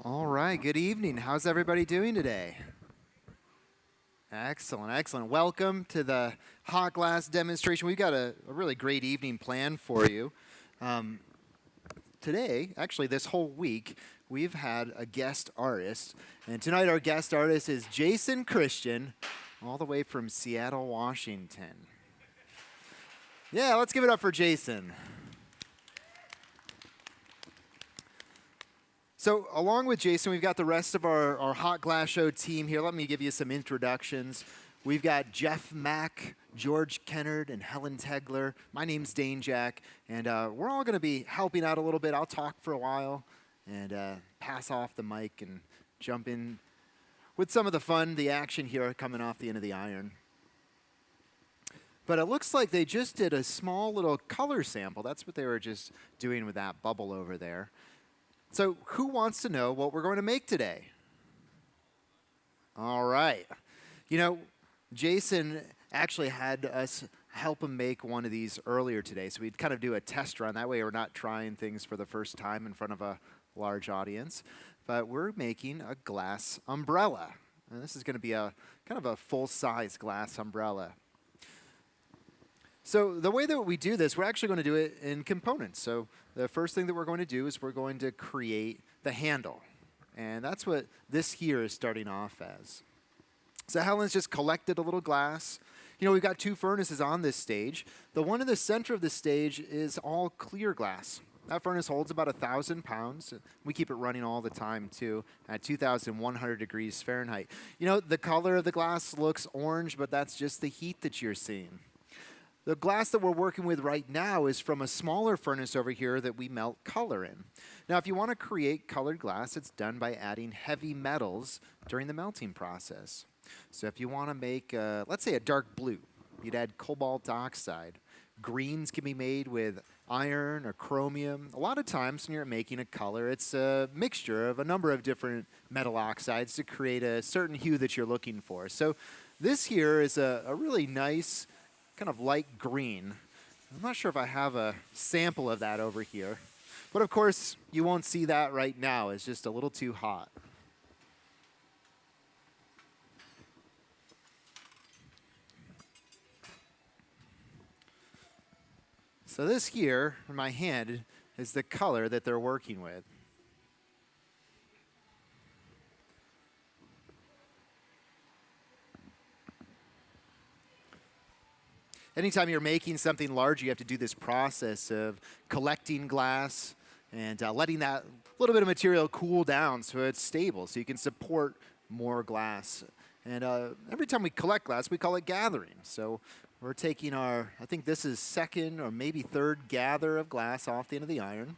All right, good evening. How's everybody doing today? Excellent, excellent. Welcome to the hot glass demonstration. We've got a really great evening planned for you. Um, Today, actually this whole week, we've had a guest artist. And tonight our guest artist is Jason Christian, all the way from Seattle, Washington. Yeah, let's give it up for Jason. So along with Jason, we've got the rest of our Hot Glass Show team here. Let me give you some introductions. We've got Jeff Mack, George Kennard, and Helen Tegler. My name's Dane Jack, and we're all going to be helping out a little bit. I'll talk for a while and pass off the mic and jump in with some of the fun, the action here coming off the end of the iron. But it looks like they just did a small little color sample. That's what they were just doing with that bubble over there. So who wants to know what we're going to make today? All right. You know, Jason actually had us help him make one of these earlier today. So we'd kind of do a test run. That way we're not trying things for the first time in front of a large audience. But we're making a glass umbrella. And this is going to be a kind of a full-size glass umbrella. So the way that we do this, we're actually going to do it in components. So the first thing that we're going to do is we're going to create the handle. And that's what this here is starting off as. So Helen's just collected a little glass. You know, we've got two furnaces on this stage. The one in the center of the stage is all clear glass. That furnace holds about 1,000 pounds. We keep it running all the time, too, at 2,100 degrees Fahrenheit. You know, the color of the glass looks orange, but that's just the heat that you're seeing. The glass that we're working with right now is from a smaller furnace over here that we melt color in. Now, if you want to create colored glass, it's done by adding heavy metals during the melting process. So if you want to make, let's say, a dark blue, you'd add cobalt oxide. Greens can be made with iron or chromium. A lot of times when you're making a color, it's a mixture of a number of different metal oxides to create a certain hue that you're looking for. So this here is a really nice kind of light green. I'm not sure if I have a sample of that over here. But of course, you won't see that right now. It's just a little too hot. So this here in my hand is the color that they're working with. Anytime you're making something large, you have to do this process of collecting glass and letting that little bit of material cool down so it's stable, so you can support more glass. And every time we collect glass, we call it gathering. So we're taking our, I think this is second or maybe third gather of glass off the end of the iron.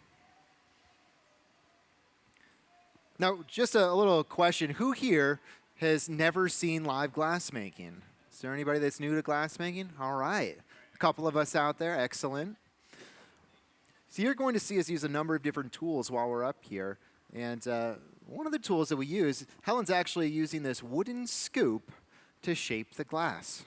Now, just a little question. Who here has never seen live glass making? Is there anybody that's new to glass making? All right. A couple of us out there. Excellent. So you're going to see us use a number of different tools while we're up here. And one of the tools that we use, Helen's actually using this wooden scoop to shape the glass.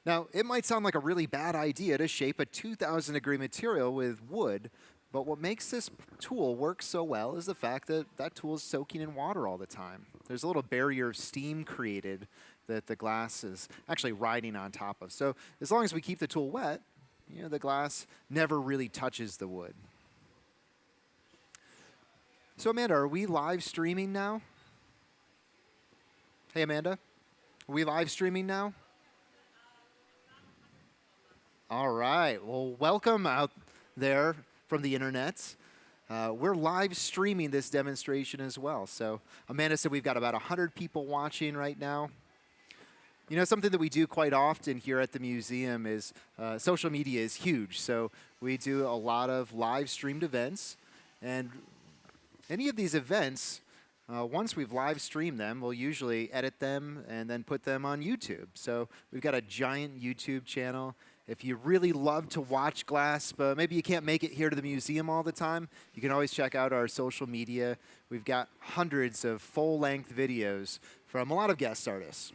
Now, it might sound like a really bad idea to shape a 2,000 degree material with wood, but what makes this tool work so well is the fact that that tool is soaking in water all the time. There's a little barrier of steam created that the glass is actually riding on top of. So as long as we keep the tool wet, you know, the glass never really touches the wood. So Amanda, are we live streaming now? Hey Amanda, are we live streaming now? All right, well welcome out there from the internet. We're live streaming this demonstration as well. So Amanda said we've got about 100 people watching right now. You know, something that we do quite often here at the museum is social media is huge. So we do a lot of live streamed events. And any of these events, once we've live streamed them, we'll usually edit them and then put them on YouTube. So we've got a giant YouTube channel. If you really love to watch glass, but maybe you can't make it here to the museum all the time, you can always check out our social media. We've got hundreds of full-length videos from a lot of guest artists.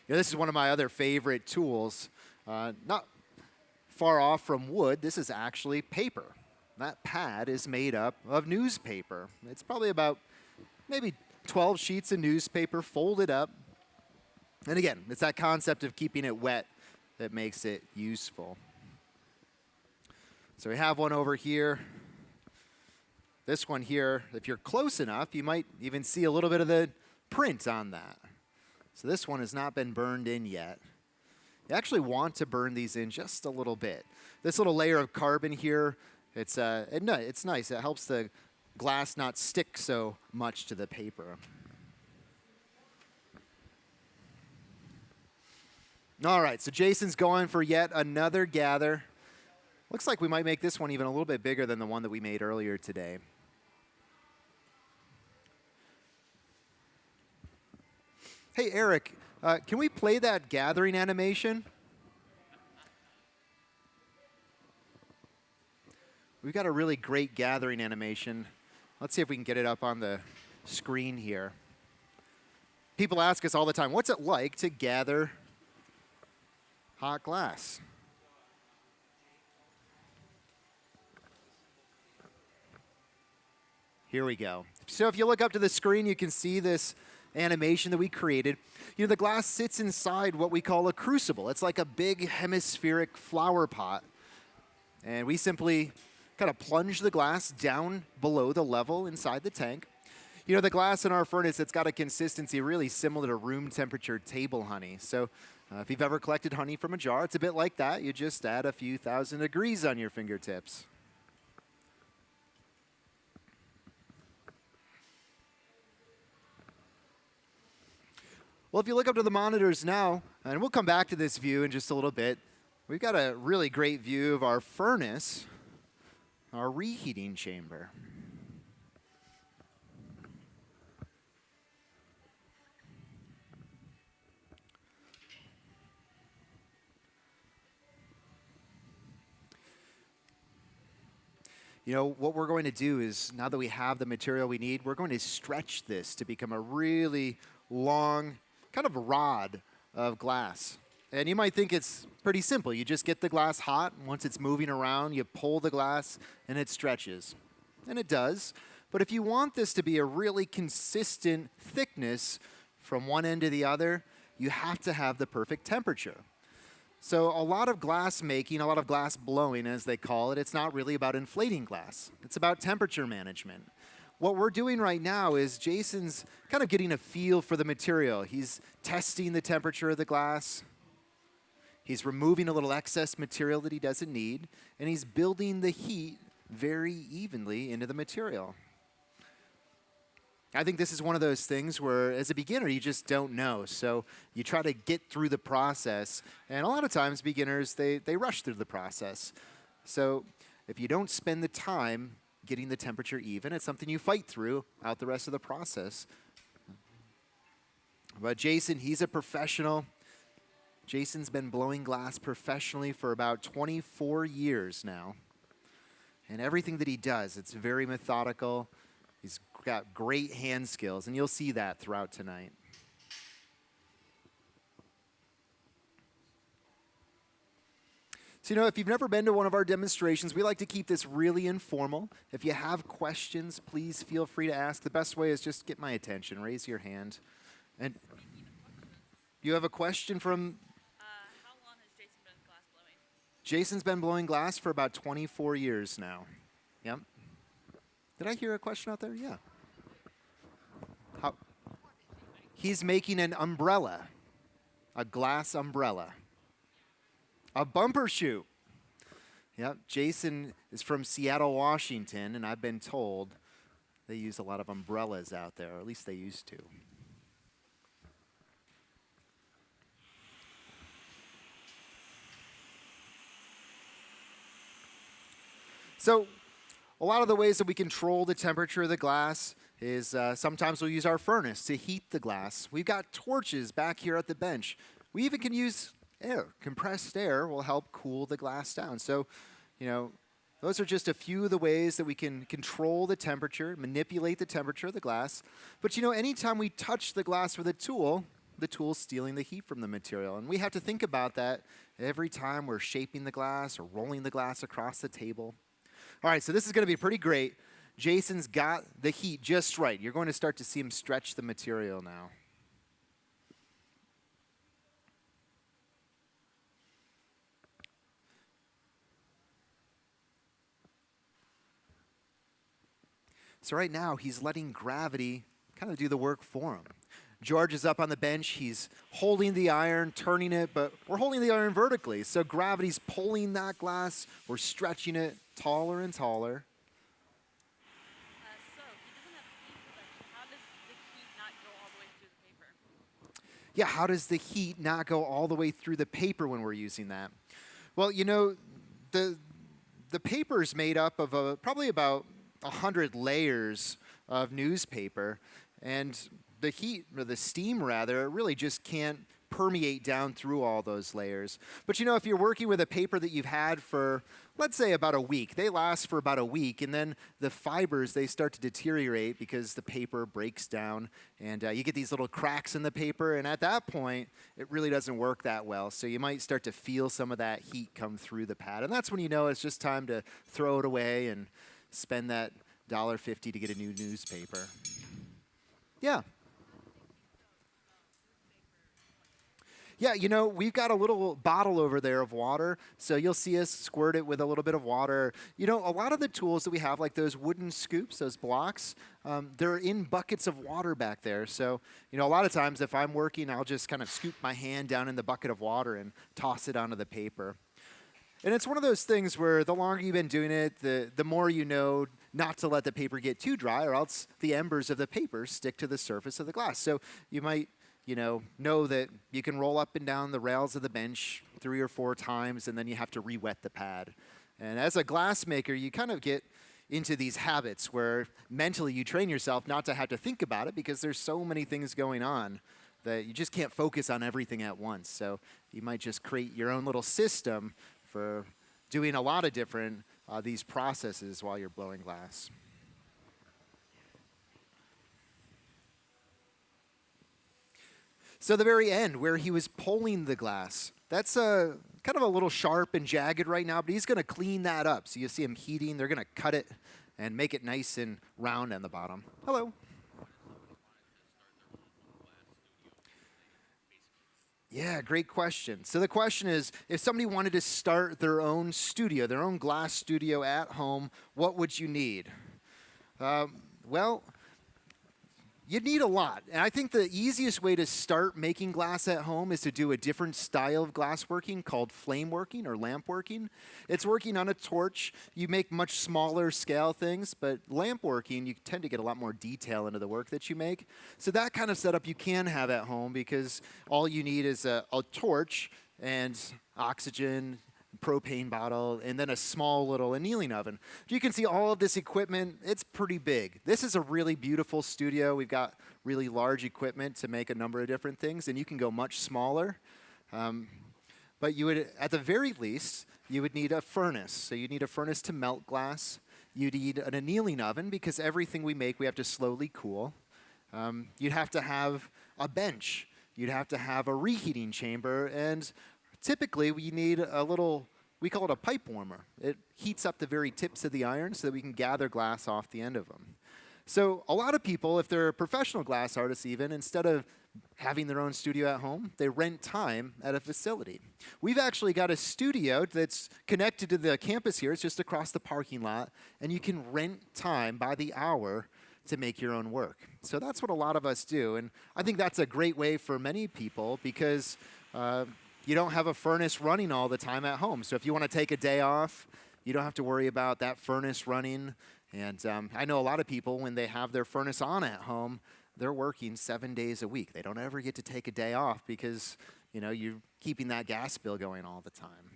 You know, this is one of my other favorite tools. Not far off from wood. This is actually paper. That pad is made up of newspaper. It's probably about maybe 12 sheets of newspaper folded up. And again, it's that concept of keeping it wet that makes it useful. So we have one over here. This one here, if you're close enough, you might even see a little bit of the print on that. So this one has not been burned in yet. You actually want to burn these in just a little bit. This little layer of carbon here, it's nice. It helps the glass not stick so much to the paper. All right, so Jason's going for yet another gather. Looks like we might make this one even a little bit bigger than the one that we made earlier today. Hey, Eric, can we play that gathering animation? We've got a really great gathering animation. Let's see if we can get it up on the screen here. People ask us all the time, what's it like to gather hot glass? Here we go. So if you look up to the screen, you can see this animation that we created. You know, the glass sits inside what we call a crucible. It's like a big hemispheric flower pot. And we simply kind of plunge the glass down below the level inside the tank. You know, the glass in our furnace, it's got a consistency really similar to room temperature table honey. So if you've ever collected honey from a jar, it's a bit like that. You just add a few thousand degrees on your fingertips. Well, if you look up to the monitors now, and we'll come back to this view in just a little bit, we've got a really great view of our furnace, our reheating chamber. You know, what we're going to do is, now that we have the material we need, we're going to stretch this to become a really long kind of rod of glass. And you might think it's pretty simple. You just get the glass hot, and once it's moving around, you pull the glass, and it stretches. And it does. But if you want this to be a really consistent thickness from one end to the other, you have to have the perfect temperature. So a lot of glass making, a lot of glass blowing, as they call it, it's not really about inflating glass. It's about temperature management. What we're doing right now is Jason's kind of getting a feel for the material. He's testing the temperature of the glass. He's removing a little excess material that he doesn't need, and he's building the heat very evenly into the material. I think this is one of those things where, as a beginner, you just don't know. So you try to get through the process, and a lot of times beginners, they rush through the process. So if you don't spend the time getting the temperature even, it's something you fight through out the rest of the process. But Jason, he's a professional. Jason's been blowing glass professionally for about 24 years now. And everything that he does, it's very methodical. He's got great hand skills, and you'll see that throughout tonight. So, you know, if you've never been to one of our demonstrations, we like to keep this really informal. If you have questions, please feel free to ask. The best way is just get my attention. Raise your hand. And you have a question from... how long has Jason been glass blowing? Jason's been blowing glass for about 24 years now. Yep. Did I hear a question out there? Yeah. How? He's making an umbrella, a glass umbrella. A Bumpershoot. Yep, Jason is from Seattle, Washington, and I've been told they use a lot of umbrellas out there, or at least they used to. So, a lot of the ways that we control the temperature of the glass is sometimes we'll use our furnace to heat the glass. We've got torches back here at the bench. We even can use air. Compressed air will help cool the glass down. So, you know, those are just a few of the ways that we can control the temperature, manipulate the temperature of the glass. But, you know, anytime we touch the glass with a tool, the tool stealing the heat from the material. And we have to think about that every time we're shaping the glass or rolling the glass across the table. All right, so this is going to be pretty great. Jason's got the heat just right. You're going to start to see him stretch the material now. So right now, he's letting gravity kind of do the work for him. George is up on the bench. He's holding the iron, turning it, but we're holding the iron vertically. So gravity's pulling that glass. We're stretching it taller and taller. So he doesn't have heat production. How does the heat not go all the way through the paper? Yeah, how does the heat not go all the way through the paper when we're using that? Well, you know, the paper's made up of probably about 100 layers of newspaper, and the heat, or the steam rather, really just can't permeate down through all those layers. But you know, if you're working with a paper that you've had for, let's say, about a week, they last for about a week, and then the fibers, they start to deteriorate because the paper breaks down, and you get these little cracks in the paper, and at that point, it really doesn't work that well. So you might start to feel some of that heat come through the pad, and that's when you know it's just time to throw it away and spend that $1.50 to get a new newspaper. Yeah. Yeah, you know, we've got a little bottle over there of water, so you'll see us squirt it with a little bit of water. You know, a lot of the tools that we have, like those wooden scoops, those blocks, they're in buckets of water back there. So, you know, a lot of times if I'm working, I'll just kind of scoop my hand down in the bucket of water and toss it onto the paper. And it's one of those things where the longer you've been doing it, the more you know not to let the paper get too dry, or else the embers of the paper stick to the surface of the glass. So you might, you know that you can roll up and down the rails of the bench 3 or 4 times, and then you have to re-wet the pad. And as a glass maker, you kind of get into these habits where mentally you train yourself not to have to think about it because there's so many things going on that you just can't focus on everything at once. So you might just create your own little system for doing a lot of different these processes while you're blowing glass. So the very end, where he was pulling the glass, that's kind of a little sharp and jagged right now, but he's going to clean that up. So you see him heating. They're going to cut it and make it nice and round on the bottom. Hello. Yeah, great question. So the question is, if somebody wanted to start their own studio, their own glass studio at home, what would you need? Well, you'd need a lot. And I think the easiest way to start making glass at home is to do a different style of glass working called flame working or lamp working. It's working on a torch. You make much smaller scale things, but lamp working, you tend to get a lot more detail into the work that you make. So that kind of setup you can have at home because all you need is a torch and oxygen, propane bottle, and then a small little annealing oven. You can see all of this equipment. It's pretty big. This is a really beautiful studio. We've got really large equipment to make a number of different things, and you can go much smaller. But you would, at the very least, you would need a furnace. So you need a furnace to melt glass. You'd need an annealing oven because everything we make, we have to slowly cool. You'd have to have a bench. You'd have to have a reheating chamber, and typically we need a little, we call it a pipe warmer. It heats up the very tips of the iron so that we can gather glass off the end of them. So a lot of people, if they're professional glass artists even, instead of having their own studio at home, they rent time at a facility. We've actually got a studio that's connected to the campus here. It's just across the parking lot, and you can rent time by the hour to make your own work. So that's what a lot of us do, and I think that's a great way for many people because you don't have a furnace running all the time at home. So if you want to take a day off, you don't have to worry about that furnace running. And I know a lot of people, when they have their furnace on at home, they're working 7 days a week. They don't ever get to take a day off because, you know, you're keeping that gas bill going all the time.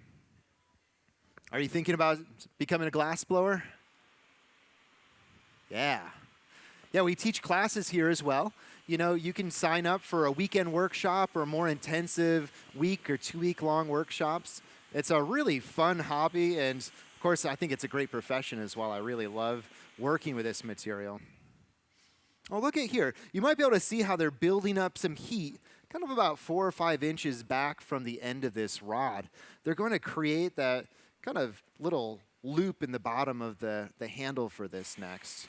Are you thinking about becoming a glass blower? Yeah. Yeah, we teach classes here as well. You know, you can sign up for a weekend workshop or more intensive week or 2 week long workshops. It's a really fun hobby, and of course, I think it's a great profession as well. I really love working with this material. Oh, look at here. You might be able to see how they're building up some heat kind of about 4 or 5 inches back from the end of this rod. They're going to create that kind of little loop in the bottom of the handle for this next.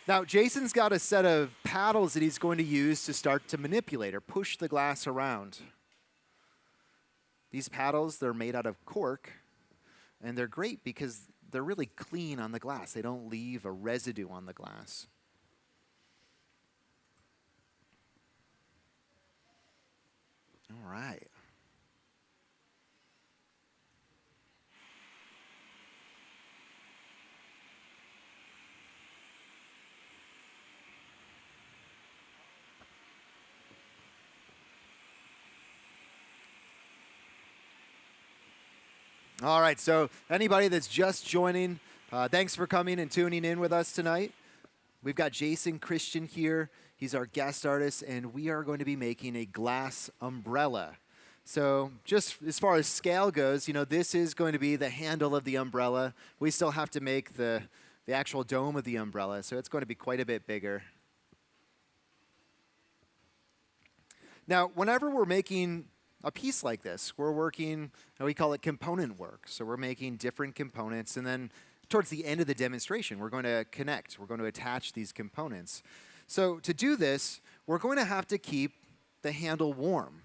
Now, Jason's got a set of paddles that he's going to use to start to manipulate or push the glass around. These paddles, they're made out of cork, and they're great because they're really clean on the glass. They don't leave a residue on the glass. All right. All right, so anybody that's just joining, thanks for coming and tuning in with us tonight. We've got Jason Christian here. He's our guest artist, and we are going to be making a glass umbrella. So just as far as scale goes, this is going to be the handle of the umbrella. We still have to make the actual dome of the umbrella, so it's going to be quite a bit bigger. Now, whenever we're making a piece like this, we're working, we call it component work. So we're making different components, and then towards the end of the demonstration, we're going to connect. We're going to attach these components. So to do this, we're going to have to keep the handle warm.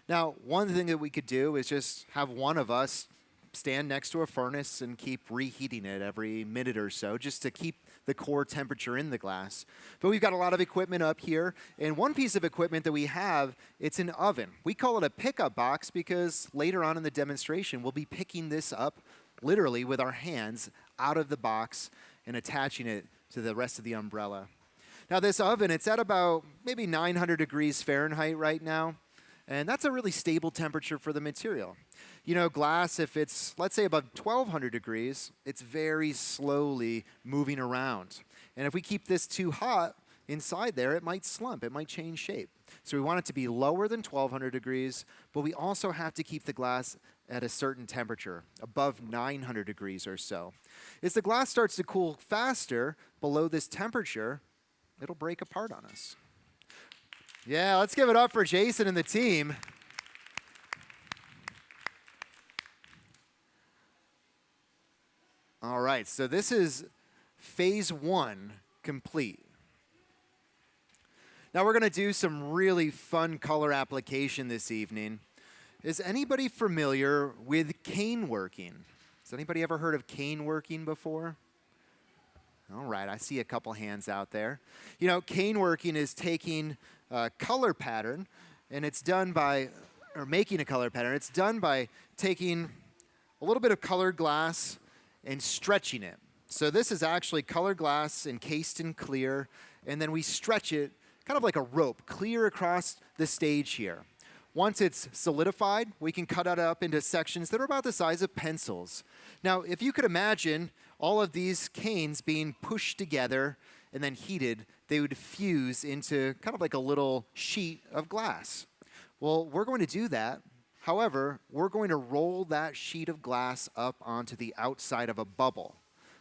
Now, one thing that we could do is just have one of us stand next to a furnace and keep reheating it every minute or so just to keep the core temperature in the glass. But we've got a lot of equipment up here, and one piece of equipment that we have, it's an oven. We call it a pickup box because later on in the demonstration, we'll be picking this up literally with our hands out of the box and attaching it to the rest of the umbrella. Now this oven, it's at about maybe 900 degrees Fahrenheit right now, and that's a really stable temperature for the material. Glass, if it's, let's say, above 1,200 degrees, it's very slowly moving around. And if we keep this too hot inside there, it might slump. It might change shape. So we want it to be lower than 1,200 degrees, but we also have to keep the glass at a certain temperature, above 900 degrees or so. As the glass starts to cool faster below this temperature, it'll break apart on us. Yeah, let's give it up for Jason and the team. All right, so this is phase 1 complete. Now we're going to do some really fun color application this evening. Is anybody familiar with cane working? Has anybody ever heard of cane working before? All right, I see a couple hands out there. Cane working is taking a color pattern, and it's done by, or making a color pattern. It's done by taking a little bit of colored glass and stretching it. So this is actually colored glass encased in clear, and then we stretch it kind of like a rope, clear across the stage here. Once it's solidified, we can cut it up into sections that are about the size of pencils. Now, if you could imagine all of these canes being pushed together and then heated, they would fuse into kind of like a little sheet of glass. Well, we're going to do that. However, we're going to roll that sheet of glass up onto the outside of a bubble.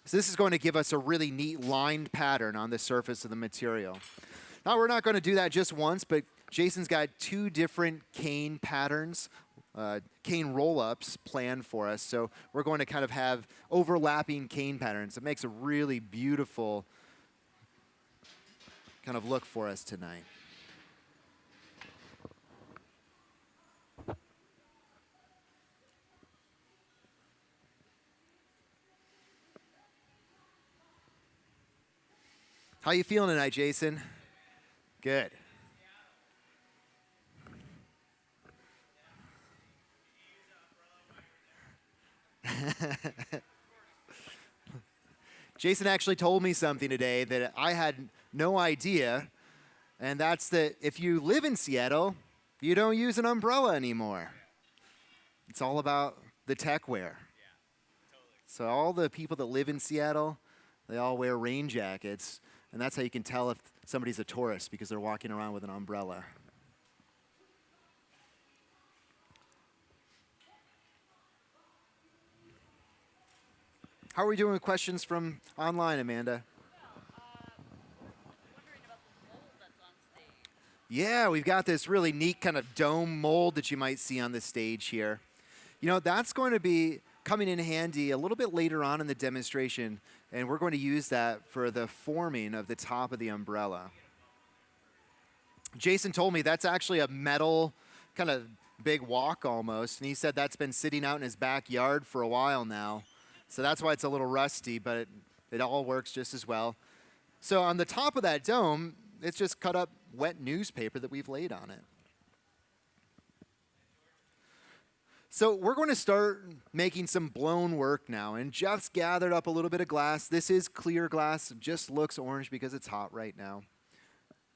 So this is going to give us a really neat lined pattern on the surface of the material. Now, we're not going to do that just once, but Jason's got 2 different cane patterns, cane roll-ups planned for us. So we're going to kind of have overlapping cane patterns. It makes a really beautiful kind of look for us tonight. How you feeling tonight, Jason? Good. Jason actually told me something today that I had no idea, and that's that if you live in Seattle, you don't use an umbrella anymore. It's all about the tech wear. So all the people that live in Seattle, they all wear rain jackets, and that's how you can tell if somebody's a tourist, because they're walking around with an umbrella. How are we doing with questions from online, Amanda? Wondering about the mold that's on stage. Yeah, we've got this really neat kind of dome mold that you might see on the stage here. You know, that's going to be coming in handy a little bit later on in the demonstration, and we're going to use that for the forming of the top of the umbrella. Jason told me that's actually a metal kind of big walk almost, and he said that's been sitting out in his backyard for a while now. So that's why it's a little rusty, but it all works just as well. So on the top of that dome, it's just cut up wet newspaper that we've laid on it. So we're going to start making some blown work now, and Jeff's gathered up a little bit of glass. This is clear glass, it just looks orange because it's hot right now.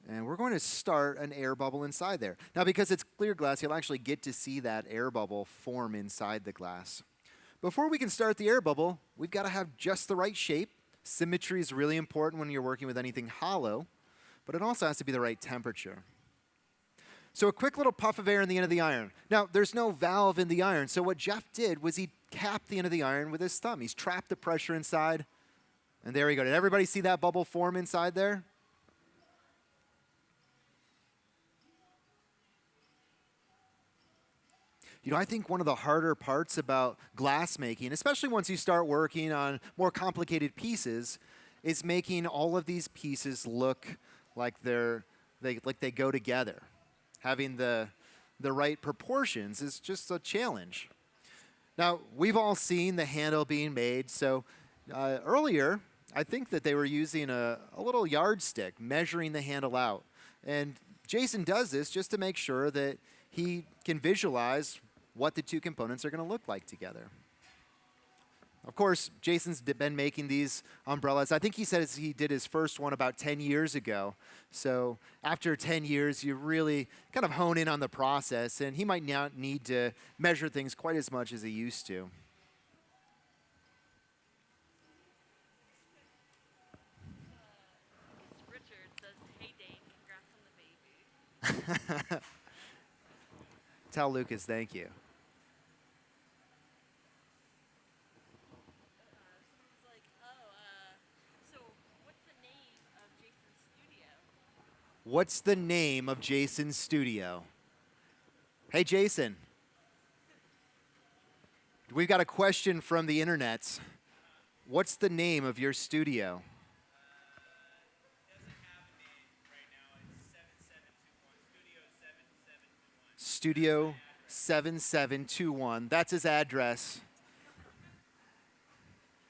And we're going to start an air bubble inside there. Now, because it's clear glass, you'll actually get to see that air bubble form inside the glass. Before we can start the air bubble, we've got to have just the right shape. Symmetry is really important when you're working with anything hollow, but it also has to be the right temperature. So a quick little puff of air in the end of the iron. Now, there's no valve in the iron, so what Jeff did was he capped the end of the iron with his thumb. He's trapped the pressure inside, and there we go. Did everybody see that bubble form inside there? You know, I think one of the harder parts about glass making, especially once you start working on more complicated pieces, is making all of these pieces look like they go together. Having the right proportions is just a challenge. Now, we've all seen the handle being made, so earlier, I think that they were using a little yardstick, measuring the handle out. And Jason does this just to make sure that he can visualize what the two components are going to look like together. Of course, Jason's been making these umbrellas. I think he said he did his first one about 10 years ago. So after 10 years, you really kind of hone in on the process, and he might not need to measure things quite as much as he used to. Richard says, "Hey Dane, congrats on the baby." Tell Lucas thank you. Someone's like, so what's the name of Jason's studio? What's the name of Jason's studio? Hey, Jason. We've got a question from the internet. What's the name of your studio? Doesn't have a name right now. It's 7721. Studio 7721. That's his address.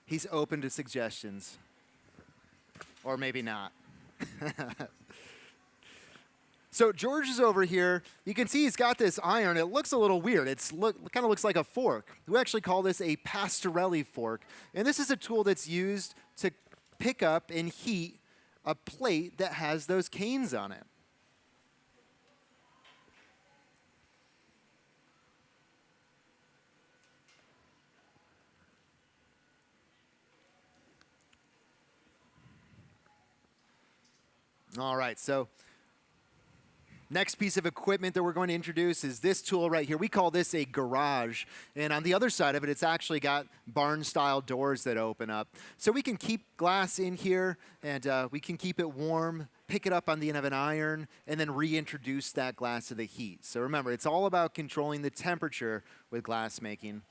He's open to suggestions. Or maybe not. So George is over here. You can see he's got this iron. It looks a little weird. It kind of looks like a fork. We actually call this a Pastorelli fork. And this is a tool that's used to pick up and heat a plate that has those canes on it. All right, so next piece of equipment that we're going to introduce is this tool right here. We call this a garage. And on the other side of it, it's actually got barn-style doors that open up. So we can keep glass in here, and we can keep it warm, pick it up on the end of an iron, and then reintroduce that glass to the heat. So remember, it's all about controlling the temperature with glass making.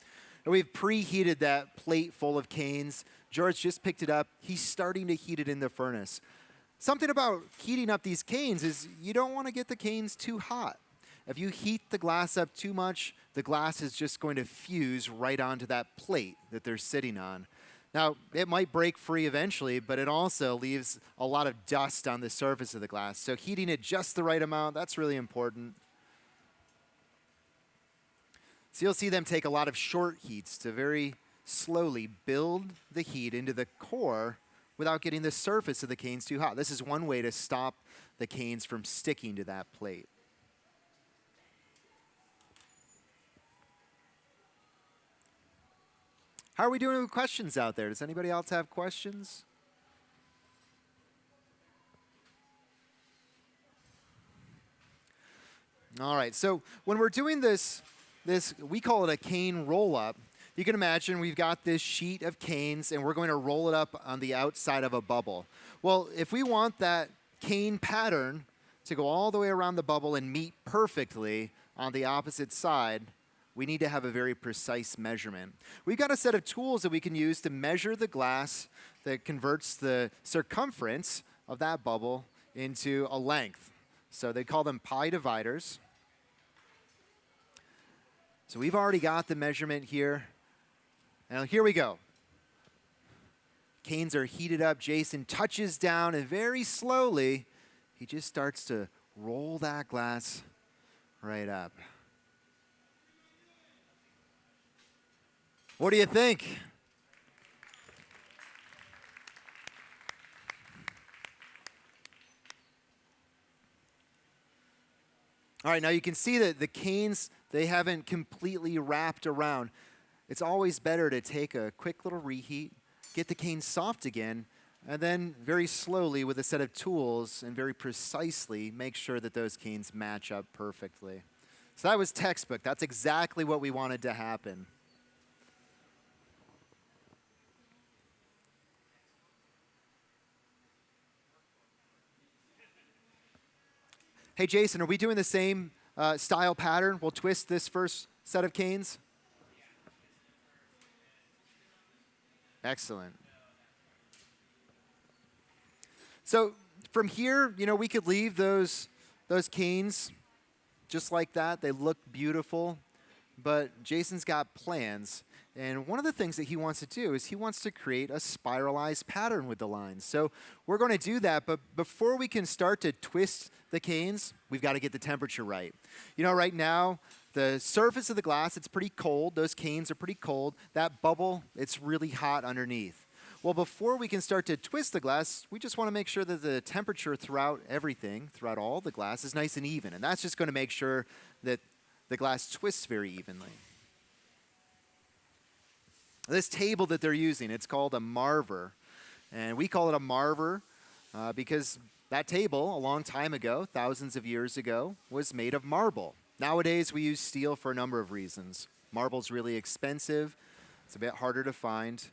And we've preheated that plate full of canes. George just picked it up. He's starting to heat it in the furnace. Something about heating up these canes is you don't want to get the canes too hot. If you heat the glass up too much, the glass is just going to fuse right onto that plate that they're sitting on. Now, it might break free eventually, but it also leaves a lot of dust on the surface of the glass. So heating it just the right amount, that's really important. So you'll see them take a lot of short heats to very slowly build the heat into the core without getting the surface of the canes too hot. This is one way to stop the canes from sticking to that plate. How are we doing with questions out there? Does anybody else have questions? All right, so when we're doing this, we call it a cane roll-up. You can imagine we've got this sheet of canes, and we're going to roll it up on the outside of a bubble. Well, if we want that cane pattern to go all the way around the bubble and meet perfectly on the opposite side, we need to have a very precise measurement. We've got a set of tools that we can use to measure the glass that converts the circumference of that bubble into a length. So they call them pi dividers. So we've already got the measurement here. Now here we go. Canes are heated up. Jason touches down, and very slowly, he just starts to roll that glass right up. What do you think? All right, now you can see that the canes, they haven't completely wrapped around. It's always better to take a quick little reheat, get the canes soft again, and then very slowly with a set of tools and very precisely make sure that those canes match up perfectly. So that was textbook. That's exactly what we wanted to happen. Hey, Jason, are we doing the same style pattern? We'll twist this first set of canes. Excellent. So from here, we could leave those canes just like that. They look beautiful, but Jason's got plans. And one of the things that he wants to do is he wants to create a spiralized pattern with the lines. So we're going to do that, but before we can start to twist the canes, we've got to get the temperature right. Right now, the surface of the glass, it's pretty cold. Those canes are pretty cold. That bubble, it's really hot underneath. Well, before we can start to twist the glass, we just want to make sure that the temperature throughout everything, throughout all the glass, is nice and even. And that's just going to make sure that the glass twists very evenly. This table that they're using, it's called a marver. And we call it a marver because that table, a long time ago, thousands of years ago, was made of marble. Nowadays, we use steel for a number of reasons. Marble's really expensive. It's a bit harder to find.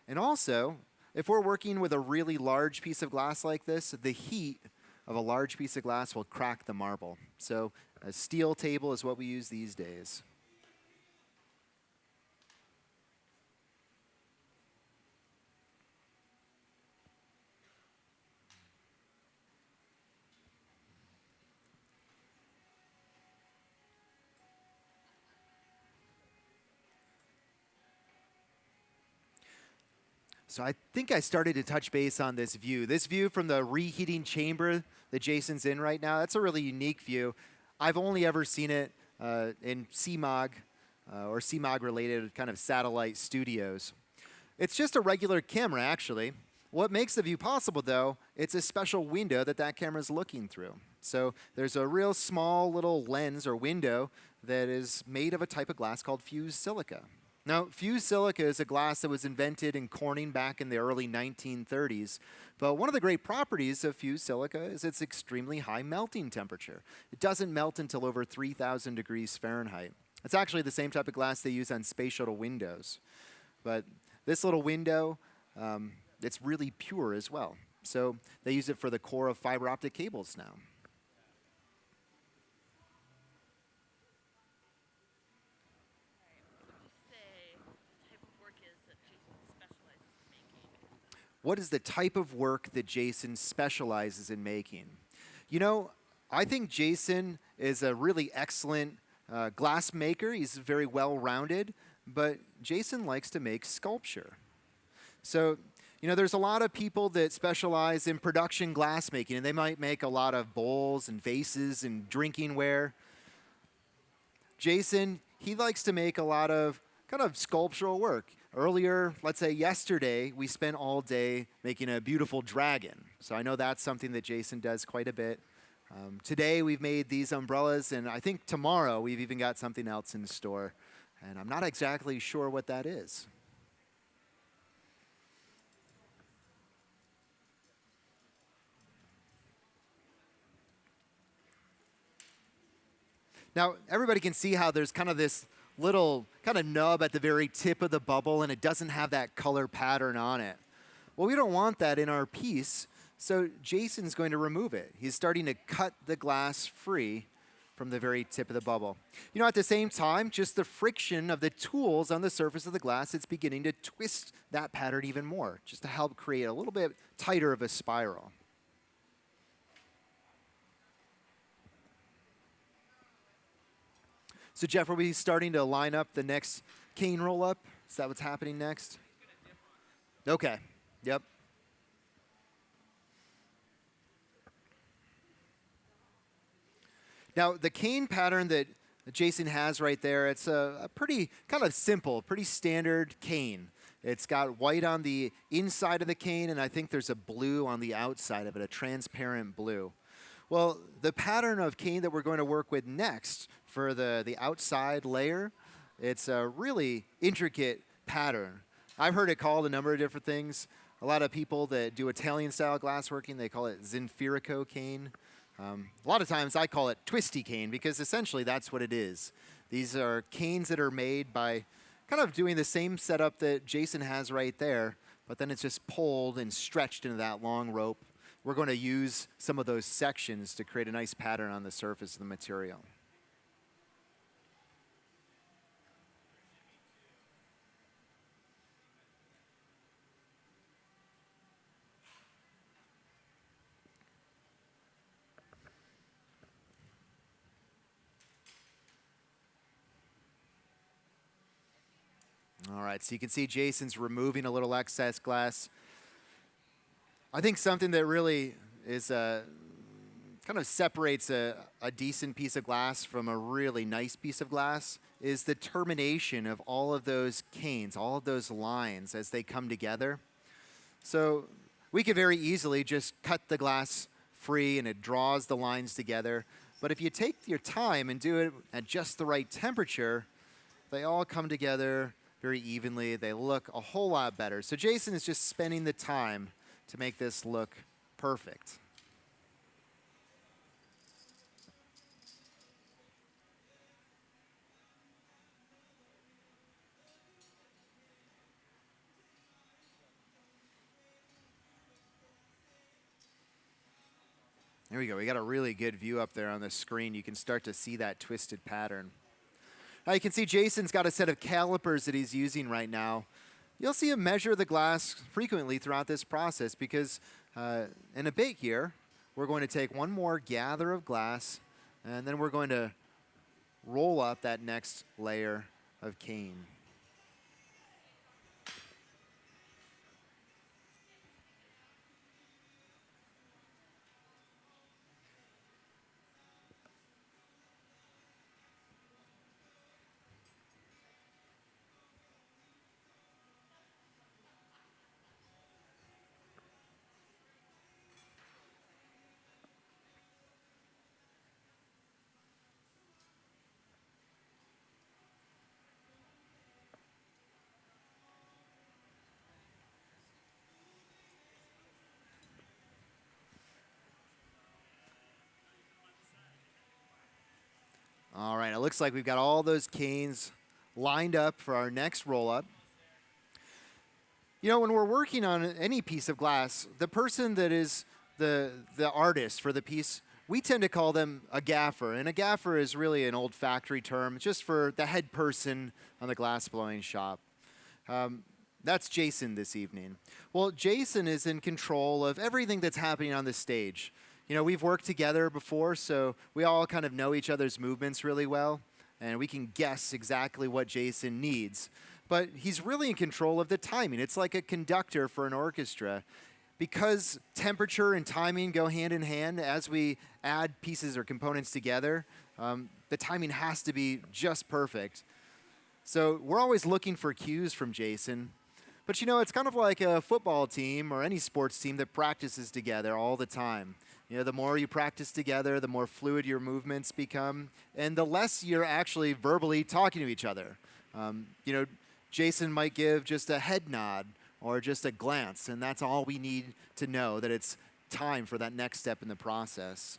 And also, if we're working with a really large piece of glass like this, the heat of a large piece of glass will crack the marble. So a steel table is what we use these days. So I think I started to touch base on this view. This view from the reheating chamber that Jason's in right now, that's a really unique view. I've only ever seen it in CMOG or CMOG-related kind of satellite studios. It's just a regular camera, actually. What makes the view possible, though, it's a special window that camera's looking through. So there's a real small little lens or window that is made of a type of glass called fused silica. Now, fused silica is a glass that was invented in Corning back in the early 1930s. But one of the great properties of fused silica is its extremely high melting temperature. It doesn't melt until over 3,000 degrees Fahrenheit. It's actually the same type of glass they use on space shuttle windows. But this little window, it's really pure as well. So they use it for the core of fiber optic cables now. What is the type of work that Jason specializes in making? I think Jason is a really excellent glass maker. He's very well-rounded, but Jason likes to make sculpture. So, there's a lot of people that specialize in production glass making, and they might make a lot of bowls and vases and drinking ware. Jason, he likes to make a lot of kind of sculptural work. Earlier, let's say yesterday, we spent all day making a beautiful dragon. So I know that's something that Jason does quite a bit. Today, we've made these umbrellas, and I think tomorrow we've even got something else in store. And I'm not exactly sure what that is. Now, everybody can see how there's kind of this little kind of nub at the very tip of the bubble, and it doesn't have that color pattern on it. Well, we don't want that in our piece, So Jason's going to remove it. He's starting to cut the glass free from the very tip of the bubble. You know, at the same time, just the friction of the tools on the surface of the glass, it's beginning to twist that pattern even more, just to help create a little bit tighter of a spiral. So Jeff, are we starting to line up the next cane roll up? Is that what's happening next? Okay, yep. Now, the cane pattern that Jason has right there, it's a pretty kind of simple, pretty standard cane. It's got white on the inside of the cane, and I think there's a blue on the outside of it, a transparent blue. Well, the pattern of cane that we're going to work with next for the outside layer, it's a really intricate pattern. I've heard it called a number of different things. A lot of people that do Italian-style glassworking, they call it Zinfirico cane. A lot of times I call it twisty cane because essentially that's what it is. These are canes that are made by kind of doing the same setup that Jason has right there, but then it's just pulled and stretched into that long rope. We're going to use some of those sections to create a nice pattern on the surface of the material. All right, so you can see Jason's removing a little excess glass. I think something that really is kind of separates a decent piece of glass from a really nice piece of glass is the termination of all of those canes, all of those lines as they come together. So we could very easily just cut the glass free and it draws the lines together. But if you take your time and do it at just the right temperature, they all come together very evenly. They look a whole lot better. So Jason is just spending the time to make this look perfect. There we go. We got a really good view up there on the screen. You can start to see that twisted pattern. Now you can see Jason's got a set of calipers that he's using right now. You'll see him measure the glass frequently throughout this process because in a bit here, we're going to take one more gather of glass and then we're going to roll up that next layer of cane. All right, it looks like we've got all those canes lined up for our next roll-up. You know, when we're working on any piece of glass, the person that is the artist for the piece, we tend to call them a gaffer. And a gaffer is really an old factory term just for the head person on the glass blowing shop. That's Jason this evening. Well, Jason is in control of everything that's happening on the stage. You know, we've worked together before, so we all kind of know each other's movements really well, and we can guess exactly what Jason needs. But he's really in control of the timing. It's like a conductor for an orchestra. Because temperature and timing go hand in hand as we add pieces or components together, the timing has to be just perfect. So we're always looking for cues from Jason. But you know, it's kind of like a football team or any sports team that practices together all the time. You know, the more you practice together, the more fluid your movements become, and the less you're actually verbally talking to each other. You know, Jason might give just a head nod or just a glance, and that's all we need to know that it's time for that next step in the process.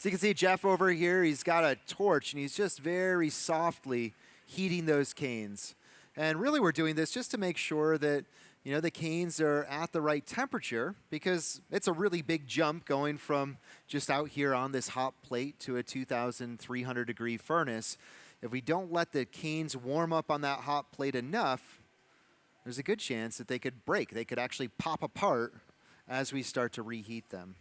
So you can see Jeff over here, he's got a torch and he's just very softly heating those canes. And really we're doing this just to make sure that the canes are at the right temperature, because it's a really big jump going from just out here on this hot plate to a 2,300 degree furnace. If we don't let the canes warm up on that hot plate enough, there's a good chance that they could break. They could actually pop apart as we start to reheat them.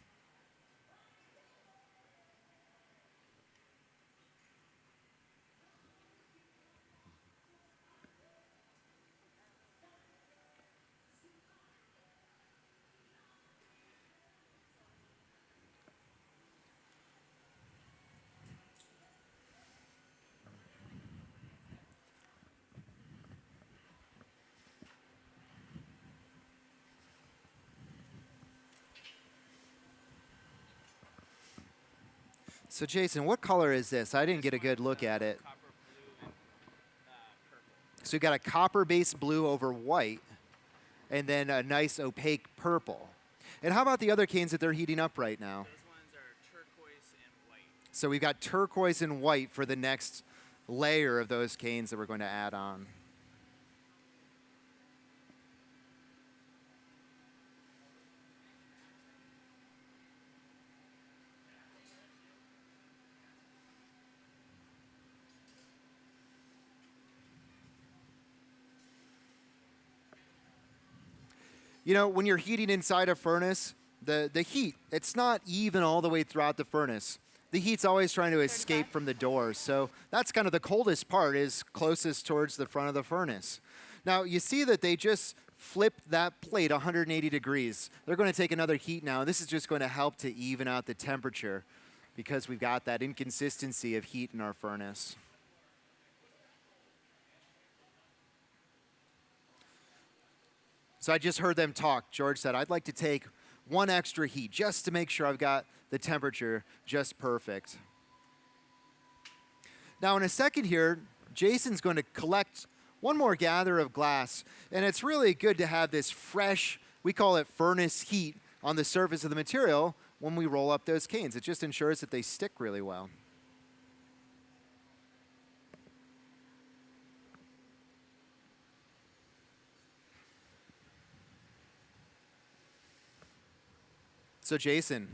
So Jason, what color is this? I didn't get a good look at it. Copper blue and purple. So you got a copper-based blue over white, and then a nice opaque purple. And how about the other canes that they're heating up right now? Those ones are turquoise and white. So we've got turquoise and white for the next layer of those canes that we're going to add on. When you're heating inside a furnace, the heat, it's not even all the way throughout the furnace. The heat's always trying to escape from the doors. So that's kind of the coldest part, is closest towards the front of the furnace. Now, you see that they just flipped that plate 180 degrees. They're going to take another heat now. This is just going to help to even out the temperature, because we've got that inconsistency of heat in our furnace. So I just heard them talk. George said, I'd like to take one extra heat just to make sure I've got the temperature just perfect. Now in a second here, Jason's going to collect one more gather of glass. And it's really good to have this fresh, we call it furnace heat, on the surface of the material when we roll up those canes. It just ensures that they stick really well. So Jason,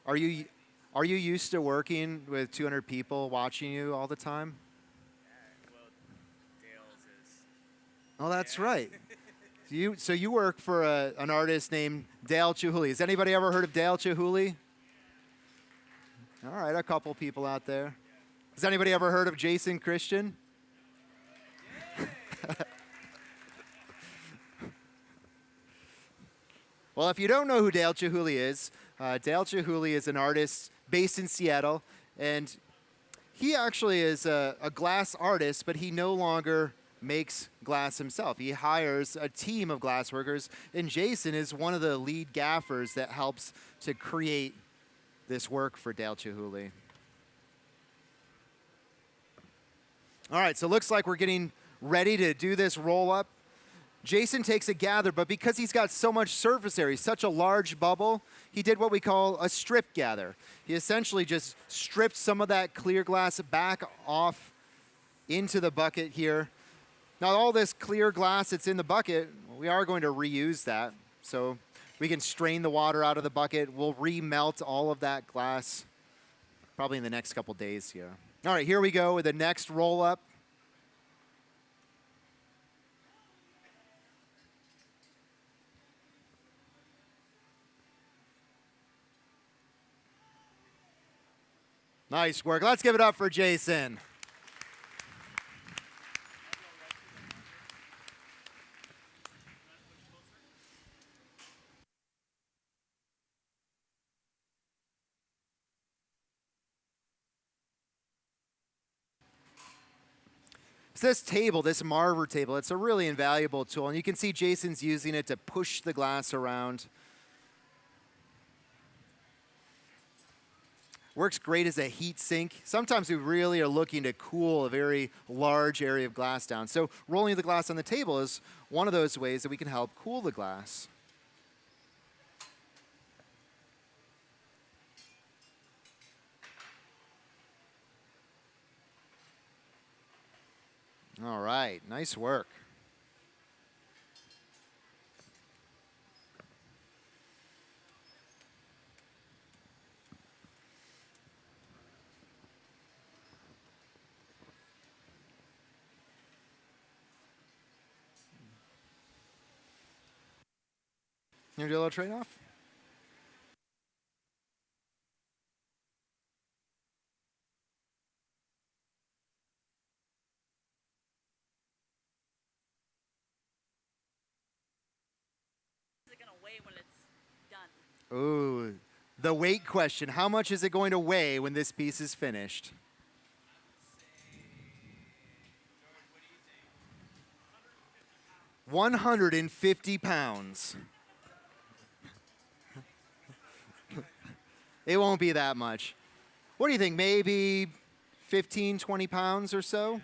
are you used to working with 200 people watching you all the time? Yeah, well, Dale's is. Oh, that's right. So you work for an artist named Dale Chihuly. Has anybody ever heard of Dale Chihuly? All right, a couple people out there. Has anybody ever heard of Jason Christian? Well, if you don't know who Dale Chihuly is an artist based in Seattle, and he actually is a glass artist, but he no longer makes glass himself. He hires a team of glass workers, and Jason is one of the lead gaffers that helps to create this work for Dale Chihuly. All right, so it looks like we're getting ready to do this roll-up. Jason takes a gather, but because he's got so much surface area, such a large bubble, he did what we call a strip gather. He essentially just stripped some of that clear glass back off into the bucket here. Now, all this clear glass that's in the bucket, we are going to reuse that. So we can strain the water out of the bucket. We'll remelt all of that glass probably in the next couple days here. All right, here we go with the next roll-up. Nice work. Let's give it up for Jason. So this table, this Marver table, it's a really invaluable tool. And you can see Jason's using it to push the glass around. Works great as a heat sink. Sometimes we really are looking to cool a very large area of glass down. So rolling the glass on the table is one of those ways that we can help cool the glass. All right, nice work. You want to do a little trade-off? Is it gonna weigh when it's done? Ooh, the weight question. How much is it going to weigh when this piece is finished? 150 pounds. It won't be that much. What do you think? Maybe 15, 20 pounds or so?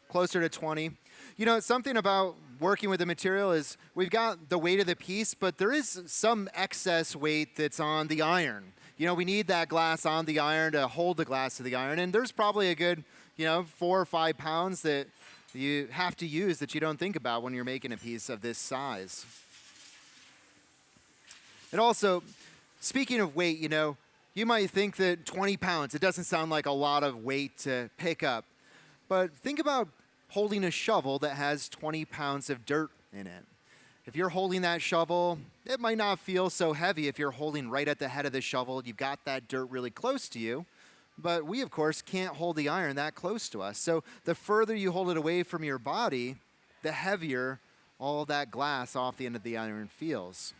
Closer to 20. You know, something about working with the material is we've got the weight of the piece, but there is some excess weight that's on the iron. You know, we need that glass on the iron to hold the glass to the iron, and there's probably a good, 4 or 5 pounds that you have to use that you don't think about when you're making a piece of this size. And also, speaking of weight, you might think that 20 pounds, it doesn't sound like a lot of weight to pick up. But think about holding a shovel that has 20 pounds of dirt in it. If you're holding that shovel, it might not feel so heavy if you're holding right at the head of the shovel. You've got that dirt really close to you. But we, of course, can't hold the iron that close to us. So the further you hold it away from your body, the heavier all that glass off the end of the iron feels.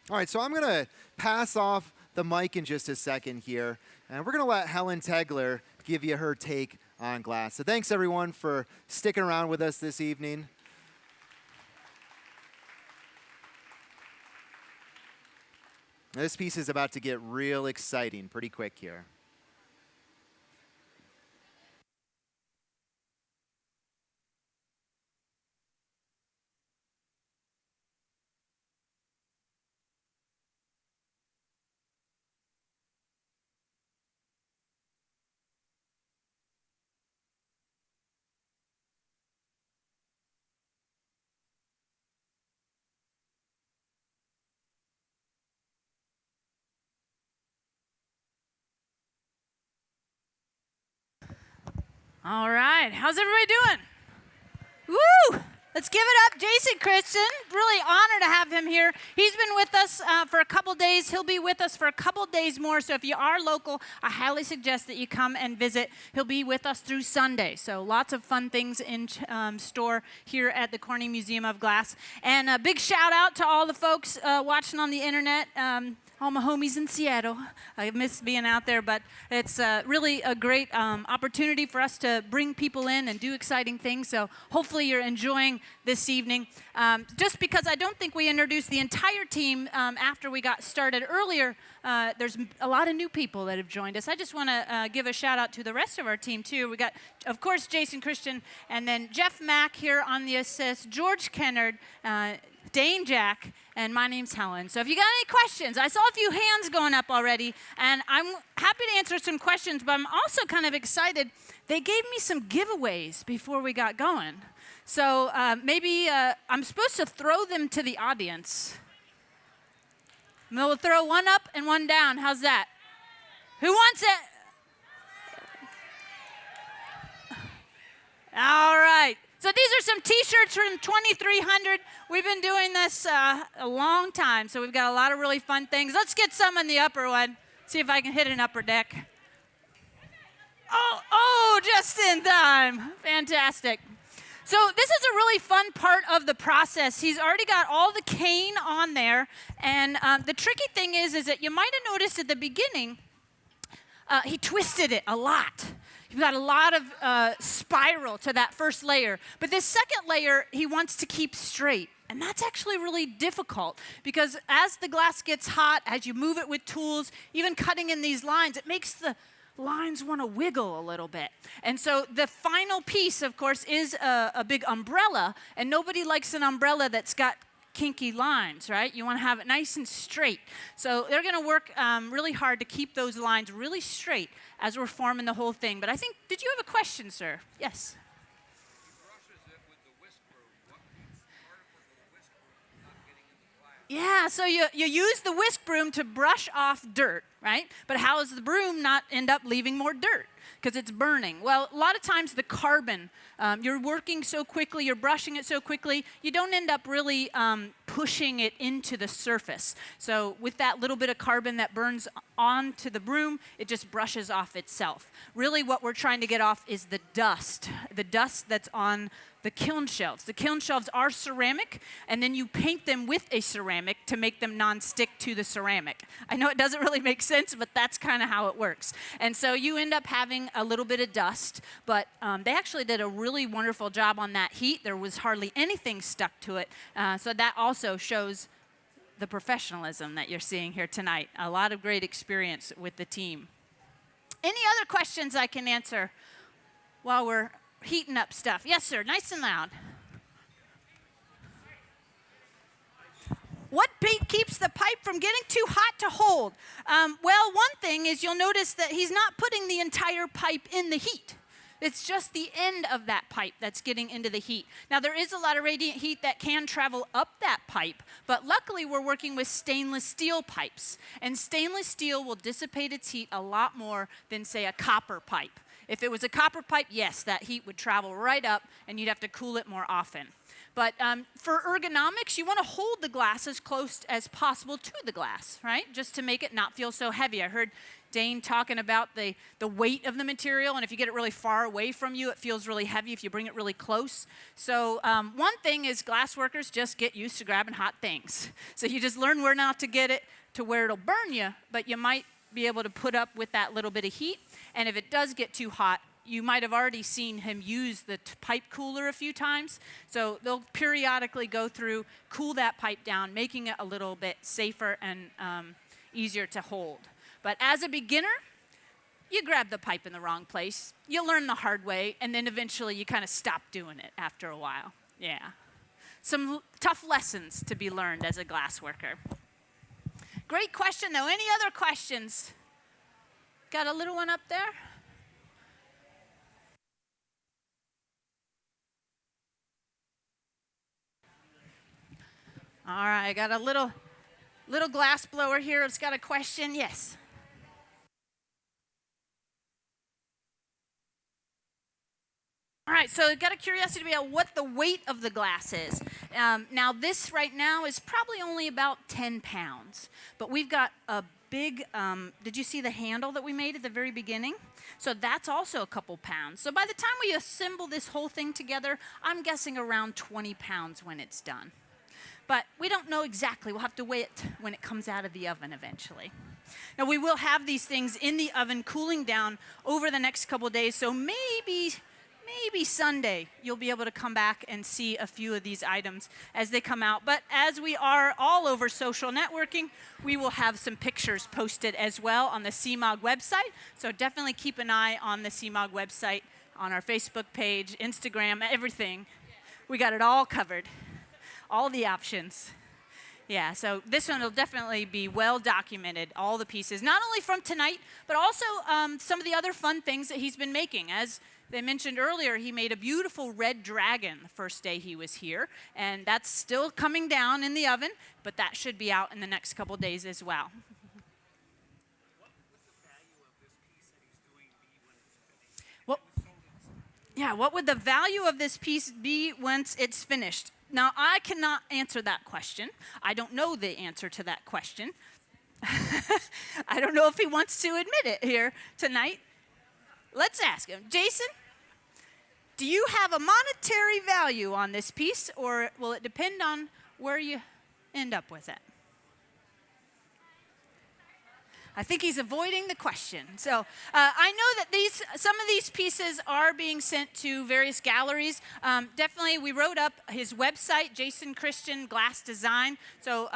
All right, so I'm going to pass off the mic in just a second here, and we're going to let Helen Tegler give you her take on glass. So thanks, everyone, for sticking around with us this evening. This piece is about to get real exciting pretty quick here. All right, how's everybody doing? Woo! Let's give it up, Jason Christian. Really honored to have him here. He's been with us for a couple days. He'll be with us for a couple days more. So if you are local, I highly suggest that you come and visit. He'll be with us through Sunday. So lots of fun things in store here at the Corning Museum of Glass. And a big shout out to all the folks watching on the internet. All my homies in Seattle. I miss being out there, but it's really a great opportunity for us to bring people in and do exciting things. So hopefully you're enjoying this evening. Just because I don't think we introduced the entire team after we got started earlier, there's a lot of new people that have joined us. I just want to give a shout out to the rest of our team too. We got, of course, Jason Christian, and then Jeff Mack here on the assist, George Kennard, Dane Jack, and my name's Helen. So if you got any questions, I saw a few hands going up already, and I'm happy to answer some questions, but I'm also kind of excited. They gave me some giveaways before we got going. So maybe I'm supposed to throw them to the audience. And we'll throw one up and one down. How's that? Who wants it? All right. So these are some T-shirts from 2300. We've been doing this a long time, so we've got a lot of really fun things. Let's get some in the upper one. See if I can hit an upper deck. Oh, just in time. Fantastic. So this is a really fun part of the process. He's already got all the cane on there, and the tricky thing is that you might have noticed at the beginning, he twisted it a lot. You've got a lot of spiral to that first layer. But this second layer, he wants to keep straight. And that's actually really difficult because as the glass gets hot, as you move it with tools, even cutting in these lines, it makes the lines want to wiggle a little bit. And so the final piece, of course, is a big umbrella. And nobody likes an umbrella that's got kinky lines, right? You want to have it nice and straight. So they're going to work really hard to keep those lines really straight as we're forming the whole thing. But I think, did you have a question, sir? Yes. Yeah, so you use the whisk broom to brush off dirt, right? But how does the broom not end up leaving more dirt? Because it's burning. Well, a lot of times the carbon, you're working so quickly, you're brushing it so quickly, you don't end up really pushing it into the surface. So with that little bit of carbon that burns onto the broom, it just brushes off itself. Really what we're trying to get off is the dust that's on the kiln shelves. The kiln shelves are ceramic, and then you paint them with a ceramic to make them non-stick to the ceramic. I know it doesn't really make sense, but that's kind of how it works. And so you end up having a little bit of dust, but they actually did a really wonderful job on that heat. There was hardly anything stuck to it, so that also shows the professionalism that you're seeing here tonight. A lot of great experience with the team. Any other questions I can answer while we're heating up stuff? Yes, sir. Nice and loud. What keeps the pipe from getting too hot to hold? Well, one thing is you'll notice that he's not putting the entire pipe in the heat. It's just the end of that pipe that's getting into the heat. Now, there is a lot of radiant heat that can travel up that pipe, but luckily we're working with stainless steel pipes. And stainless steel will dissipate its heat a lot more than, say, a copper pipe. If it was a copper pipe, yes, that heat would travel right up and you'd have to cool it more often. But for ergonomics, you want to hold the glass as close as possible to the glass, right? Just to make it not feel so heavy. I heard Dane talking about the weight of the material, and if you get it really far away from you, it feels really heavy if you bring it really close. So one thing is glass workers just get used to grabbing hot things. So you just learn where not to get it to where it'll burn you, but you might be able to put up with that little bit of heat. And if it does get too hot, you might have already seen him use the pipe cooler a few times. So they'll periodically go through, cool that pipe down, making it a little bit safer and easier to hold. But as a beginner, you grab the pipe in the wrong place. You learn the hard way, and then eventually you kind of stop doing it after a while. Yeah. Some tough lessons to be learned as a glass worker. Great question, though. Any other questions? Got a little one up there? All right, I got a little glass blower here. It's got a question. Yes. All right, so I've got a curiosity about what the weight of the glass is. Now, this right now is probably only about 10 pounds, but we've got a big, did you see the handle that we made at the very beginning? So that's also a couple pounds. So by the time we assemble this whole thing together, I'm guessing around 20 pounds when it's done. But we don't know exactly. We'll have to weigh it when it comes out of the oven eventually. Now, we will have these things in the oven cooling down over the next couple days, so maybe Sunday you'll be able to come back and see a few of these items as they come out. But as we are all over social networking, we will have some pictures posted as well on the CMOG website. So definitely keep an eye on the CMOG website, on our Facebook page, Instagram, everything. We got it all covered, all the options. Yeah, so this one will definitely be well documented, all the pieces, not only from tonight, but also some of the other fun things that he's been making. As they mentioned earlier, he made a beautiful red dragon the first day he was here, and that's still coming down in the oven, but that should be out in the next couple days as well. What would the value of this piece be once it's finished? Now, I cannot answer that question. I don't know the answer to that question. I don't know if he wants to admit it here tonight. Let's ask him. Jason, do you have a monetary value on this piece, or will it depend on where you end up with it? I think he's avoiding the question. So I know that some of these pieces are being sent to various galleries. Definitely, we wrote up his website, Jason Christian Glass Design. So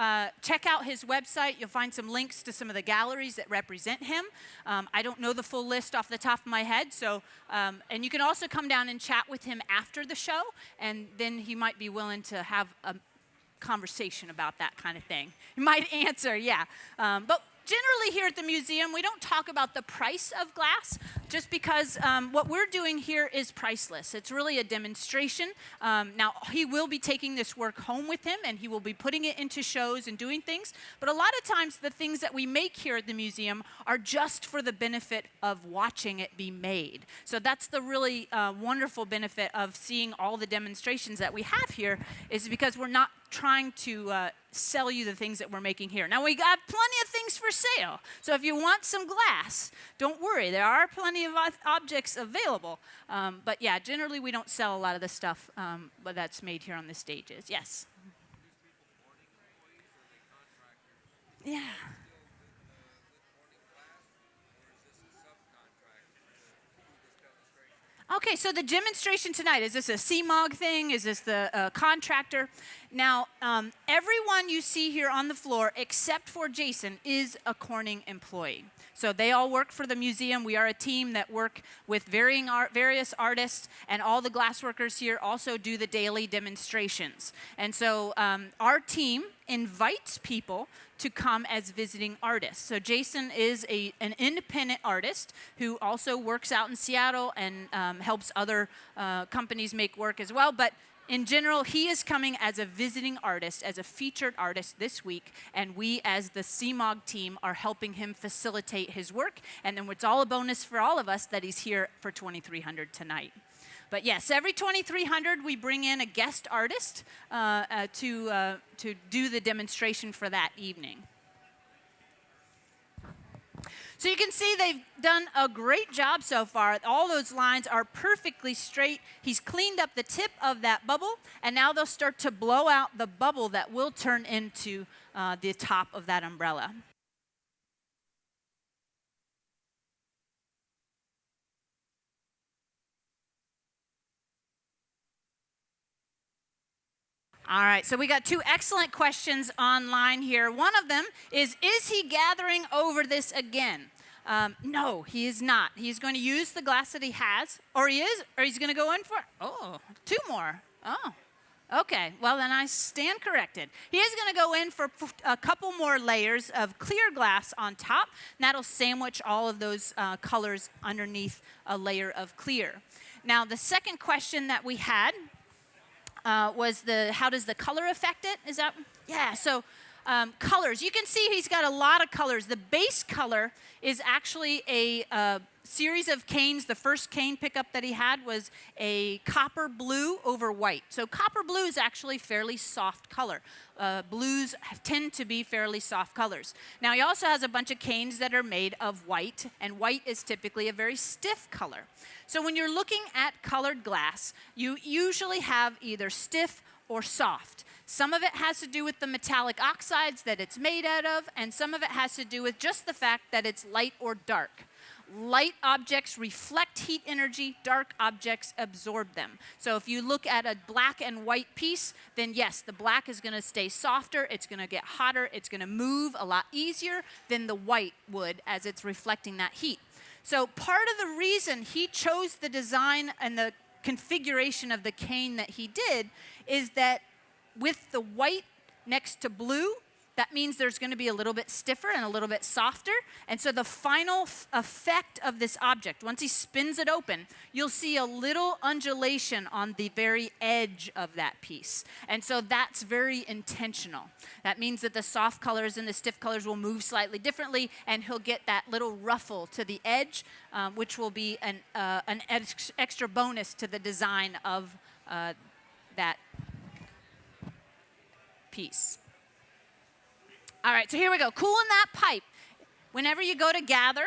check out his website. You'll find some links to some of the galleries that represent him. I don't know the full list off the top of my head. So, and you can also come down and chat with him after the show, and then he might be willing to have conversation about that kind of thing. You might answer, yeah. But generally here at the museum, we don't talk about the price of glass just because what we're doing here is priceless. It's really a demonstration. Now, he will be taking this work home with him, and he will be putting it into shows and doing things. But a lot of times, the things that we make here at the museum are just for the benefit of watching it be made. So that's the really wonderful benefit of seeing all the demonstrations that we have here, is because we're not trying to sell you the things that we're making here. Now, we got plenty of things for sale. So if you want some glass, don't worry. There are plenty of objects available. But yeah, generally we don't sell a lot of the stuff but that's made here on the stages. Yes? Yeah. Okay, so the demonstration tonight, is this a CMOG thing? Is this the contractor? Now, everyone you see here on the floor, except for Jason, is a Corning employee. So they all work for the museum. We are a team that work with various artists, and all the glassworkers here also do the daily demonstrations. And so our team invites people to come as visiting artists. So Jason is an independent artist who also works out in Seattle and helps other companies make work as well. But in general, he is coming as a visiting artist, as a featured artist this week, and we as the CMOG team are helping him facilitate his work. And then it's all a bonus for all of us that he's here for 2300 tonight. But yes, every 2300 we bring in a guest artist to do the demonstration for that evening. So you can see they've done a great job so far. All those lines are perfectly straight. He's cleaned up the tip of that bubble, and now they'll start to blow out the bubble that will turn into the top of that umbrella. All right, so we got two excellent questions online here. One of them is he gathering over this again? No, he is not. He's going to use the glass that he has, or he's going to go in for, two more. Oh, okay. Well, then I stand corrected. He is going to go in for a couple more layers of clear glass on top, and that'll sandwich all of those colors underneath a layer of clear. Now, the second question that we had was how does the color affect it? Is that, yeah, so colors. You can see he's got a lot of colors. The base color is actually a series of canes. The first cane pickup that he had was a copper blue over white. So copper blue is actually fairly soft color. Blues tend to be fairly soft colors. Now he also has a bunch of canes that are made of white, and white is typically a very stiff color. So when you're looking at colored glass, you usually have either stiff or soft. Some of it has to do with the metallic oxides that it's made out of, and some of it has to do with just the fact that it's light or dark. Light objects reflect heat energy, dark objects absorb them. So if you look at a black and white piece, then yes, the black is going to stay softer, it's going to get hotter, it's going to move a lot easier than the white would as it's reflecting that heat. So part of the reason he chose the design and the configuration of the cane that he did is that with the white next to blue, that means there's going to be a little bit stiffer and a little bit softer. And so the final effect of this object, once he spins it open, you'll see a little undulation on the very edge of that piece. And so that's very intentional. That means that the soft colors and the stiff colors will move slightly differently, and he'll get that little ruffle to the edge, which will be an extra bonus to the design of that piece. All right, so here we go. Cooling that pipe. Whenever you go to gather,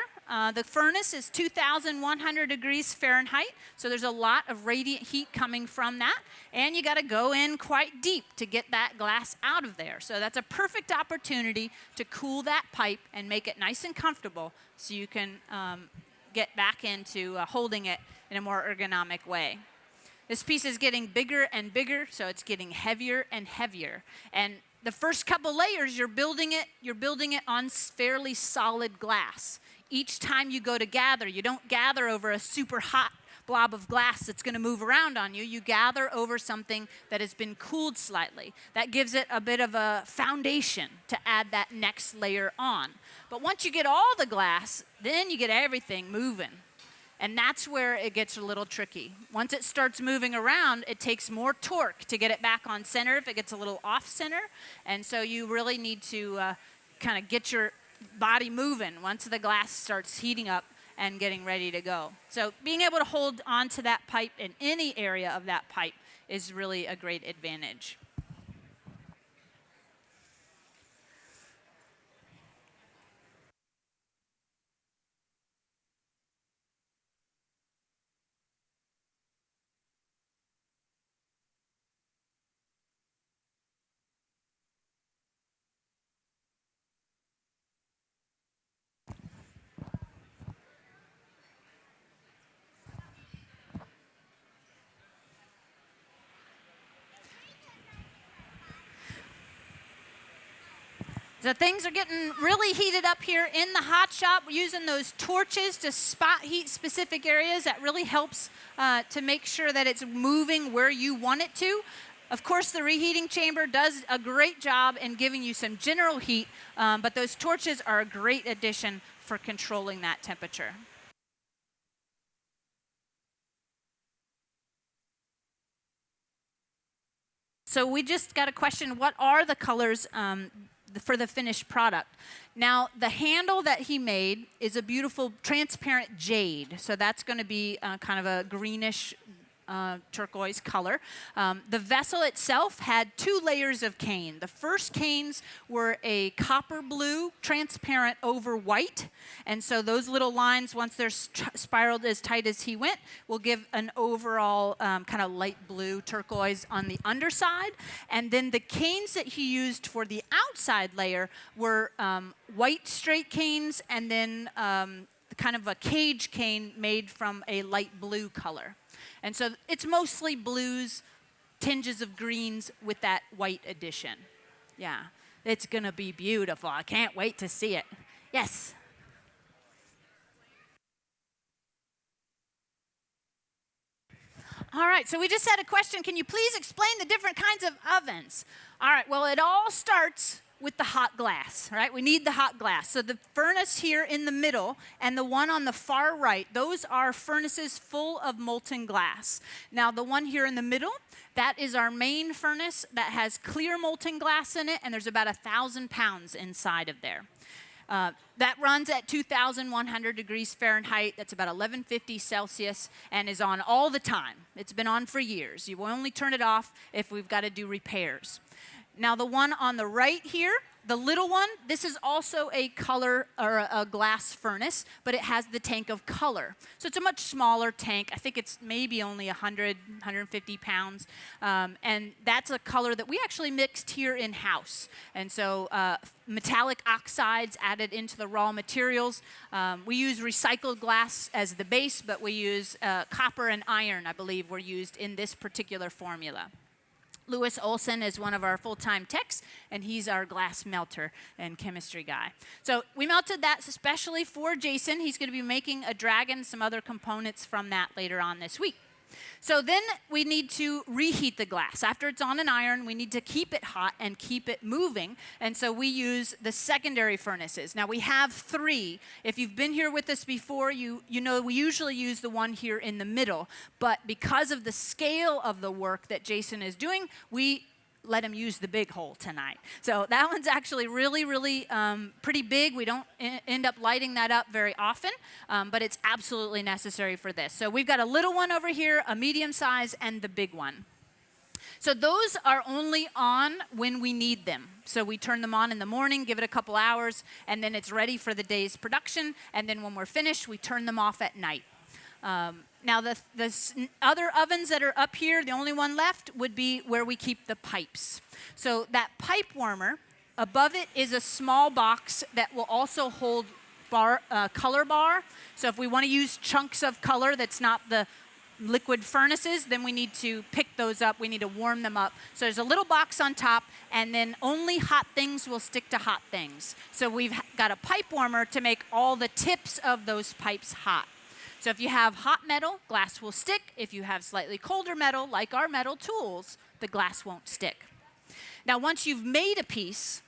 the furnace is 2,100 degrees Fahrenheit, so there's a lot of radiant heat coming from that, and you got to go in quite deep to get that glass out of there. So that's a perfect opportunity to cool that pipe and make it nice and comfortable so you can get back into holding it in a more ergonomic way. This piece is getting bigger and bigger, so it's getting heavier and heavier. And the first couple layers, you're building it on fairly solid glass. Each time you go to gather, you don't gather over a super hot blob of glass that's going to move around on you, you gather over something that has been cooled slightly. That gives it a bit of a foundation to add that next layer on. But once you get all the glass, then you get everything moving. And that's where it gets a little tricky. Once it starts moving around, it takes more torque to get it back on center if it gets a little off center. And so you really need to kind of get your body moving once the glass starts heating up and getting ready to go. So being able to hold onto that pipe in any area of that pipe is really a great advantage. So things are getting really heated up here in the hot shop. We're using those torches to spot heat specific areas. That really helps to make sure that it's moving where you want it to. Of course, the reheating chamber does a great job in giving you some general heat, but those torches are a great addition for controlling that temperature. So we just got a question, what are the colors for the finished product? Now, the handle that he made is a beautiful transparent jade. So that's going to be kind of a greenish turquoise color. The vessel itself had 2 layers of cane. The first canes were a copper blue, transparent over white. And so those little lines, once they're spiraled as tight as he went, will give an overall kind of light blue turquoise on the underside. And then the canes that he used for the outside layer were white straight canes and then kind of a cage cane made from a light blue color. And so it's mostly blues, tinges of greens with that white addition. Yeah, it's going to be beautiful. I can't wait to see it. Yes? All right, so we just had a question. Can you please explain the different kinds of ovens? All right, well, it all starts with the hot glass, right? We need the hot glass. So the furnace here in the middle and the one on the far right, those are furnaces full of molten glass. Now the one here in the middle, that is our main furnace that has clear molten glass in it, and there's about 1,000 pounds inside of there. That runs at 2,100 degrees Fahrenheit. That's about 1150 Celsius and is on all the time. It's been on for years. You will only turn it off if we've got to do repairs. Now the one on the right here, the little one, this is also a color or a glass furnace, but it has the tank of color. So it's a much smaller tank. I think it's maybe only 100, 150 pounds. And that's a color that we actually mixed here in-house. And so metallic oxides added into the raw materials. We use recycled glass as the base, but we use copper and iron, I believe, were used in this particular formula. Lewis Olson is one of our full-time techs, and he's our glass melter and chemistry guy. So we melted that especially for Jason. He's going to be making a dragon, some other components from that later on this week. So then we need to reheat the glass. After it's on an iron, we need to keep it hot and keep it moving. And so we use the secondary furnaces. Now we have 3. If you've been here with us before, you know we usually use the one here in the middle. But because of the scale of the work that Jason is doing, we let him use the big hole tonight. So that one's actually really, really pretty big. We don't end up lighting that up very often, but it's absolutely necessary for this. So we've got a little one over here, a medium size, and the big one. So those are only on when we need them. So we turn them on in the morning, give it a couple hours, and then it's ready for the day's production. And then when we're finished, we turn them off at night. Now, the other ovens that are up here, the only one left would be where we keep the pipes. So that pipe warmer, above it is a small box that will also hold color bar. So if we want to use chunks of color that's not the liquid furnaces, then we need to pick those up. We need to warm them up. So there's a little box on top, and then only hot things will stick to hot things. So we've got a pipe warmer to make all the tips of those pipes hot. So if you have hot metal, glass will stick. If you have slightly colder metal, like our metal tools, the glass won't stick. Now, once you've made a piece,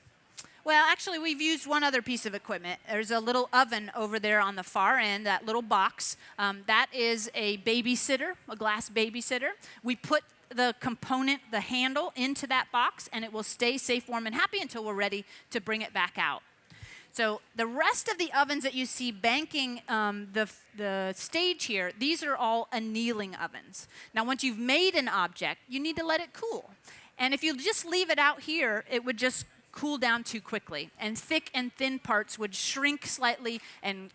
well, actually, we've used one other piece of equipment. There's a little oven over there on the far end, that little box. That is a babysitter, a glass babysitter. We put the component, the handle, into that box, and it will stay safe, warm, and happy until we're ready to bring it back out. So the rest of the ovens that you see banking the stage here, these are all annealing ovens. Now, once you've made an object, you need to let it cool. And if you just leave it out here, it would just cool down too quickly. And thick and thin parts would shrink slightly and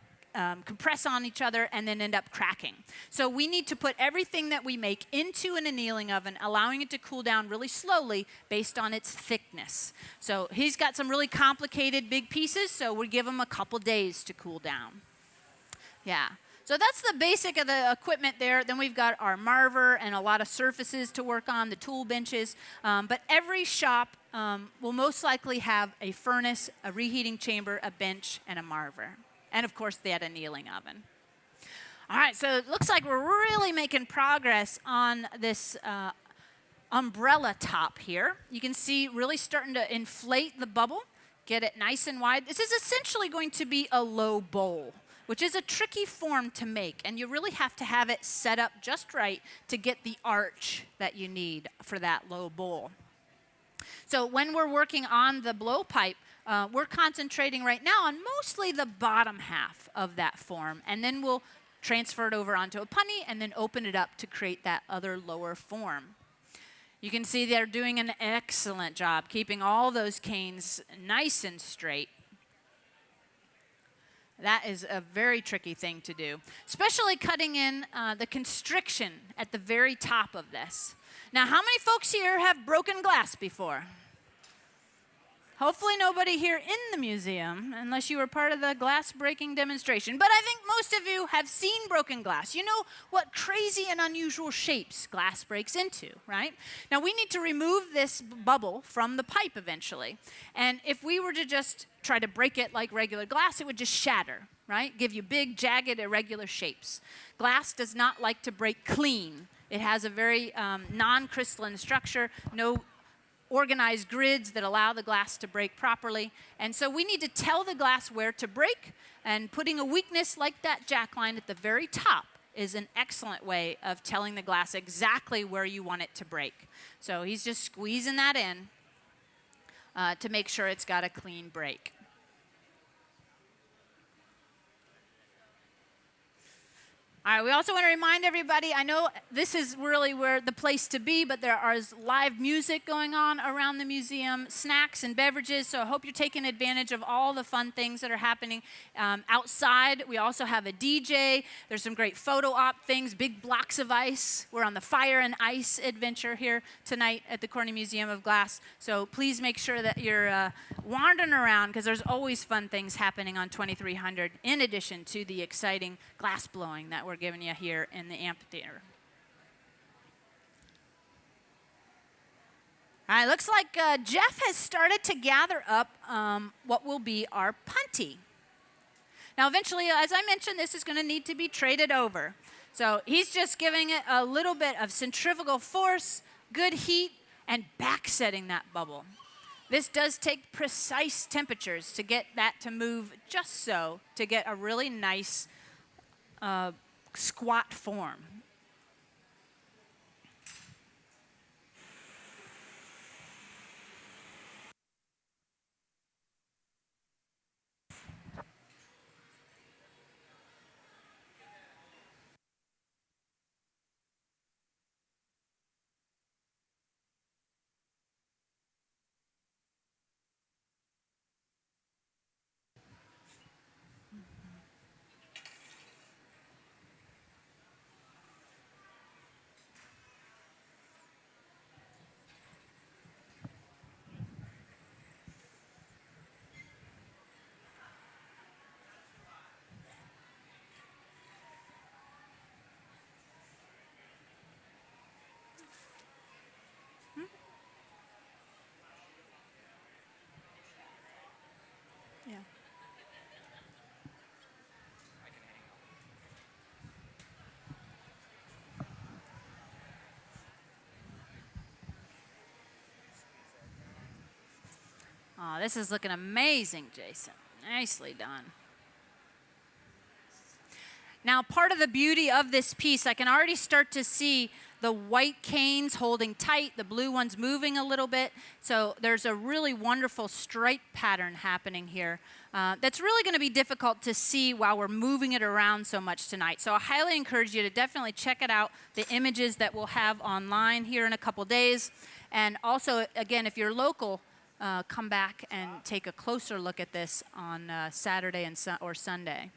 compress on each other and then end up cracking. So we need to put everything that we make into an annealing oven, allowing it to cool down really slowly based on its thickness. So he's got some really complicated big pieces, so we give him a couple days to cool down. Yeah. So that's the basic of the equipment there. Then we've got our marver and a lot of surfaces to work on, the tool benches. But every shop will most likely have a furnace, a reheating chamber, a bench, and a marver. And of course, that annealing oven. All right, so it looks like we're really making progress on this umbrella top here. You can see really starting to inflate the bubble, get it nice and wide. This is essentially going to be a low bowl, which is a tricky form to make, and you really have to have it set up just right to get the arch that you need for that low bowl. So when we're working on the blowpipe, we're concentrating right now on mostly the bottom half of that form, and then we'll transfer it over onto a punny and then open it up to create that other lower form. You can see they're doing an excellent job keeping all those canes nice and straight. That is a very tricky thing to do, especially cutting in the constriction at the very top of this. Now, how many folks here have broken glass before? Hopefully nobody here in the museum, unless you were part of the glass breaking demonstration. But I think most of you have seen broken glass. You know what crazy and unusual shapes glass breaks into, right? Now we need to remove this bubble from the pipe eventually. And if we were to just try to break it like regular glass, it would just shatter, right? Give you big, jagged, irregular shapes. Glass does not like to break clean. It has a very non-crystalline structure, no organized grids that allow the glass to break properly. And so we need to tell the glass where to break, and putting a weakness like that jack line at the very top is an excellent way of telling the glass exactly where you want it to break. So he's just squeezing that in to make sure it's got a clean break. All right, we also want to remind everybody, I know this is really where the place to be, but there is live music going on around the museum, snacks and beverages, so I hope you're taking advantage of all the fun things that are happening outside. We also have a DJ. There's some great photo op things, big blocks of ice. We're on the fire and ice adventure here tonight at the Corning Museum of Glass, so please make sure that you're wandering around, because there's always fun things happening on 2300, in addition to the exciting glass blowing that we're giving you here in the amphitheater. All right, looks like Jeff has started to gather up what will be our punty. Now, eventually, as I mentioned, this is going to need to be traded over. So he's just giving it a little bit of centrifugal force, good heat, and backsetting that bubble. This does take precise temperatures to get that to move just so, to get a really nice squat form. Oh, this is looking amazing, Jason. Nicely done. Now, part of the beauty of this piece, I can already start to see the white canes holding tight, the blue ones moving a little bit. So there's a really wonderful stripe pattern happening here that's really going to be difficult to see while we're moving it around so much tonight. So I highly encourage you to definitely check it out, the images that we'll have online here in a couple days. And also, again, if you're local, come back and take a closer look at this on Saturday or Sunday.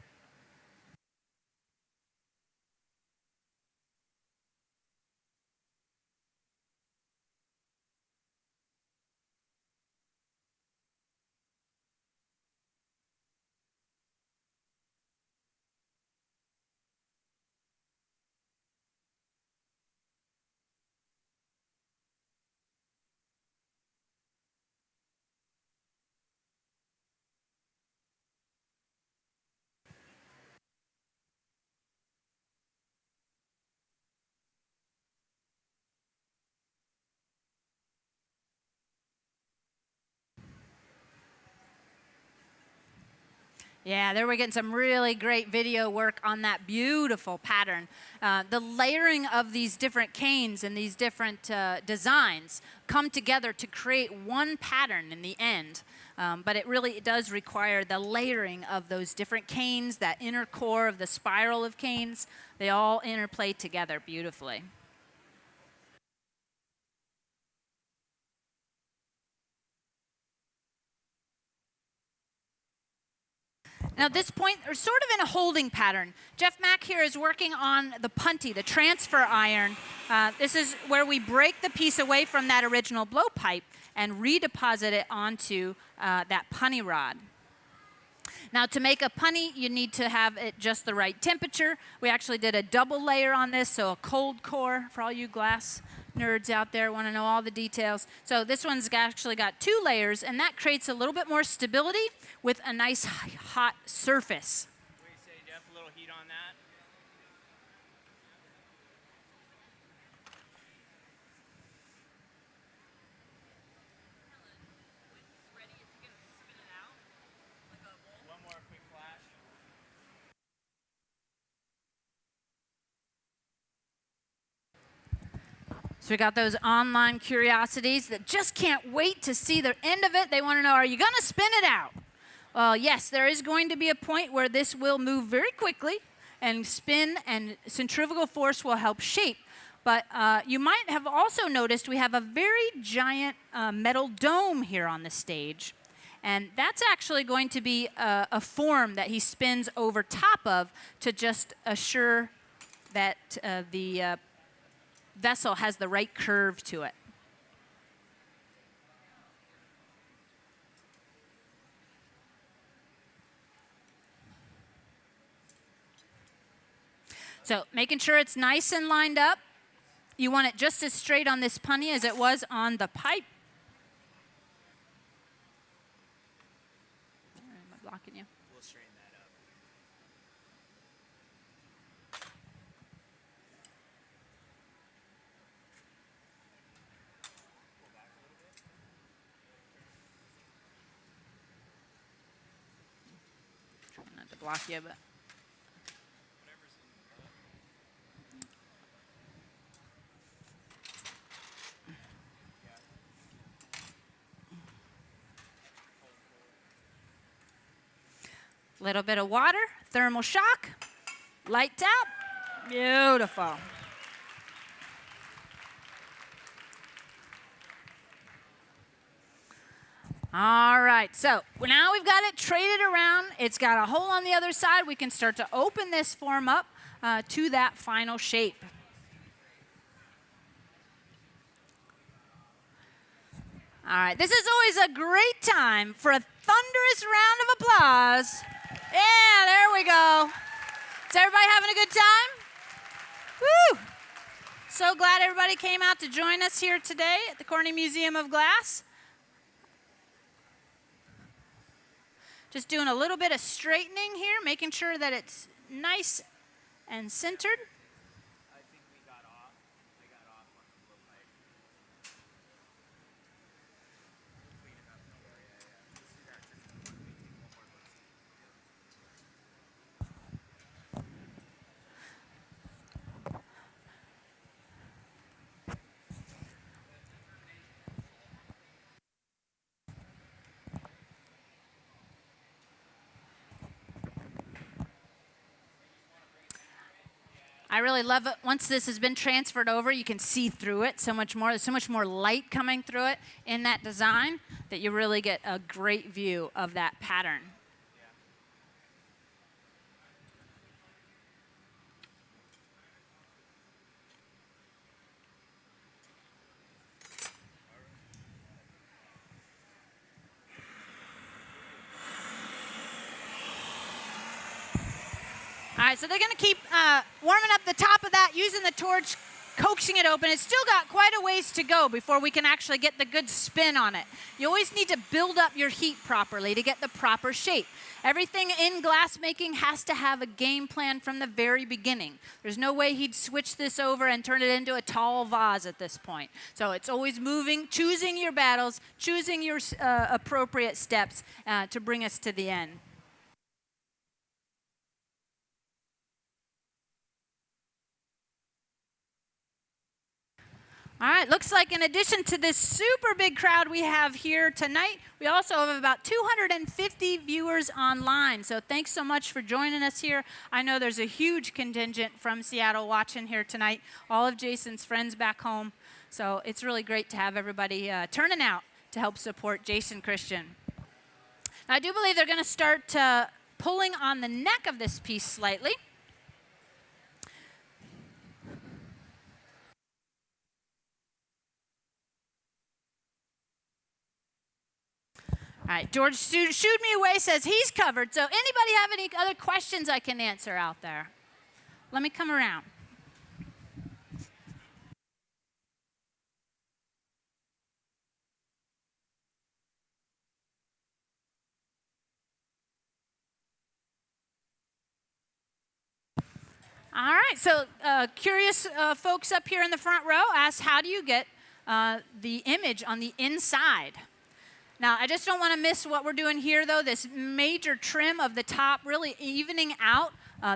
Yeah, there we're getting some really great video work on that beautiful pattern. The layering of these different canes and these different designs come together to create one pattern in the end. But it really does require the layering of those different canes, that inner core of the spiral of canes. They all interplay together beautifully. Now at this point, we're sort of in a holding pattern. Jeff Mack here is working on the punty, the transfer iron. This is where we break the piece away from that original blowpipe and redeposit it onto that punny rod. Now to make a punny, you need to have it just the right temperature. We actually did a double layer on this, so a cold core for all you glass nerds out there want to know all the details. So this one's actually got 2 layers, and that creates a little bit more stability with a nice hot surface. What do you say, Jeff? A little heat on that? Ready if you're going to spin it out like a bowl. One more quick flash. So we got those online curiosities that just can't wait to see the end of it. They want to know, are you going to spin it out? Well, yes, there is going to be a point where this will move very quickly and spin, and centrifugal force will help shape. But you might have also noticed we have a very giant metal dome here on the stage. And that's actually going to be a form that he spins over top of to just assure that the vessel has the right curve to it. So making sure it's nice and lined up. You want it just as straight on this punny as it was on the pipe. Am I blocking you? We'll straighten that up. Trying not to block you, but. Little bit of water, thermal shock, light tap, beautiful. All right, so now we've got it traded around. It's got a hole on the other side. We can start to open this form up to that final shape. All right, this is always a great time for a thunderous round of applause. Yeah, there we go. Is everybody having a good time? Woo! So glad everybody came out to join us here today at the Corning Museum of Glass. Just doing a little bit of straightening here, making sure that it's nice and centered. I think we got off. I got off on the blowpipe. Clean it up, don't worry. I really love it. Once this has been transferred over, you can see through it so much more. There's so much more light coming through it in that design that you really get a great view of that pattern. All right, so they're going to keep warming up the top of that using the torch, coaxing it open. It's still got quite a ways to go before we can actually get the good spin on it. You always need to build up your heat properly to get the proper shape. Everything in glass making has to have a game plan from the very beginning. There's no way he'd switch this over and turn it into a tall vase at this point. So it's always moving, choosing your battles, choosing your appropriate steps to bring us to the end. All right, looks like in addition to this super big crowd we have here tonight, we also have about 250 viewers online. So thanks so much for joining us here. I know there's a huge contingent from Seattle watching here tonight, all of Jason's friends back home. So it's really great to have everybody turning out to help support Jason Christian. Now, I do believe they're going to start pulling on the neck of this piece slightly. All right, George shooed me away, says he's covered. So anybody have any other questions I can answer out there? Let me come around. All right, so curious folks up here in the front row asked, how do you get the image on the inside? Now, I just don't want to miss what we're doing here, though, this major trim of the top, really evening out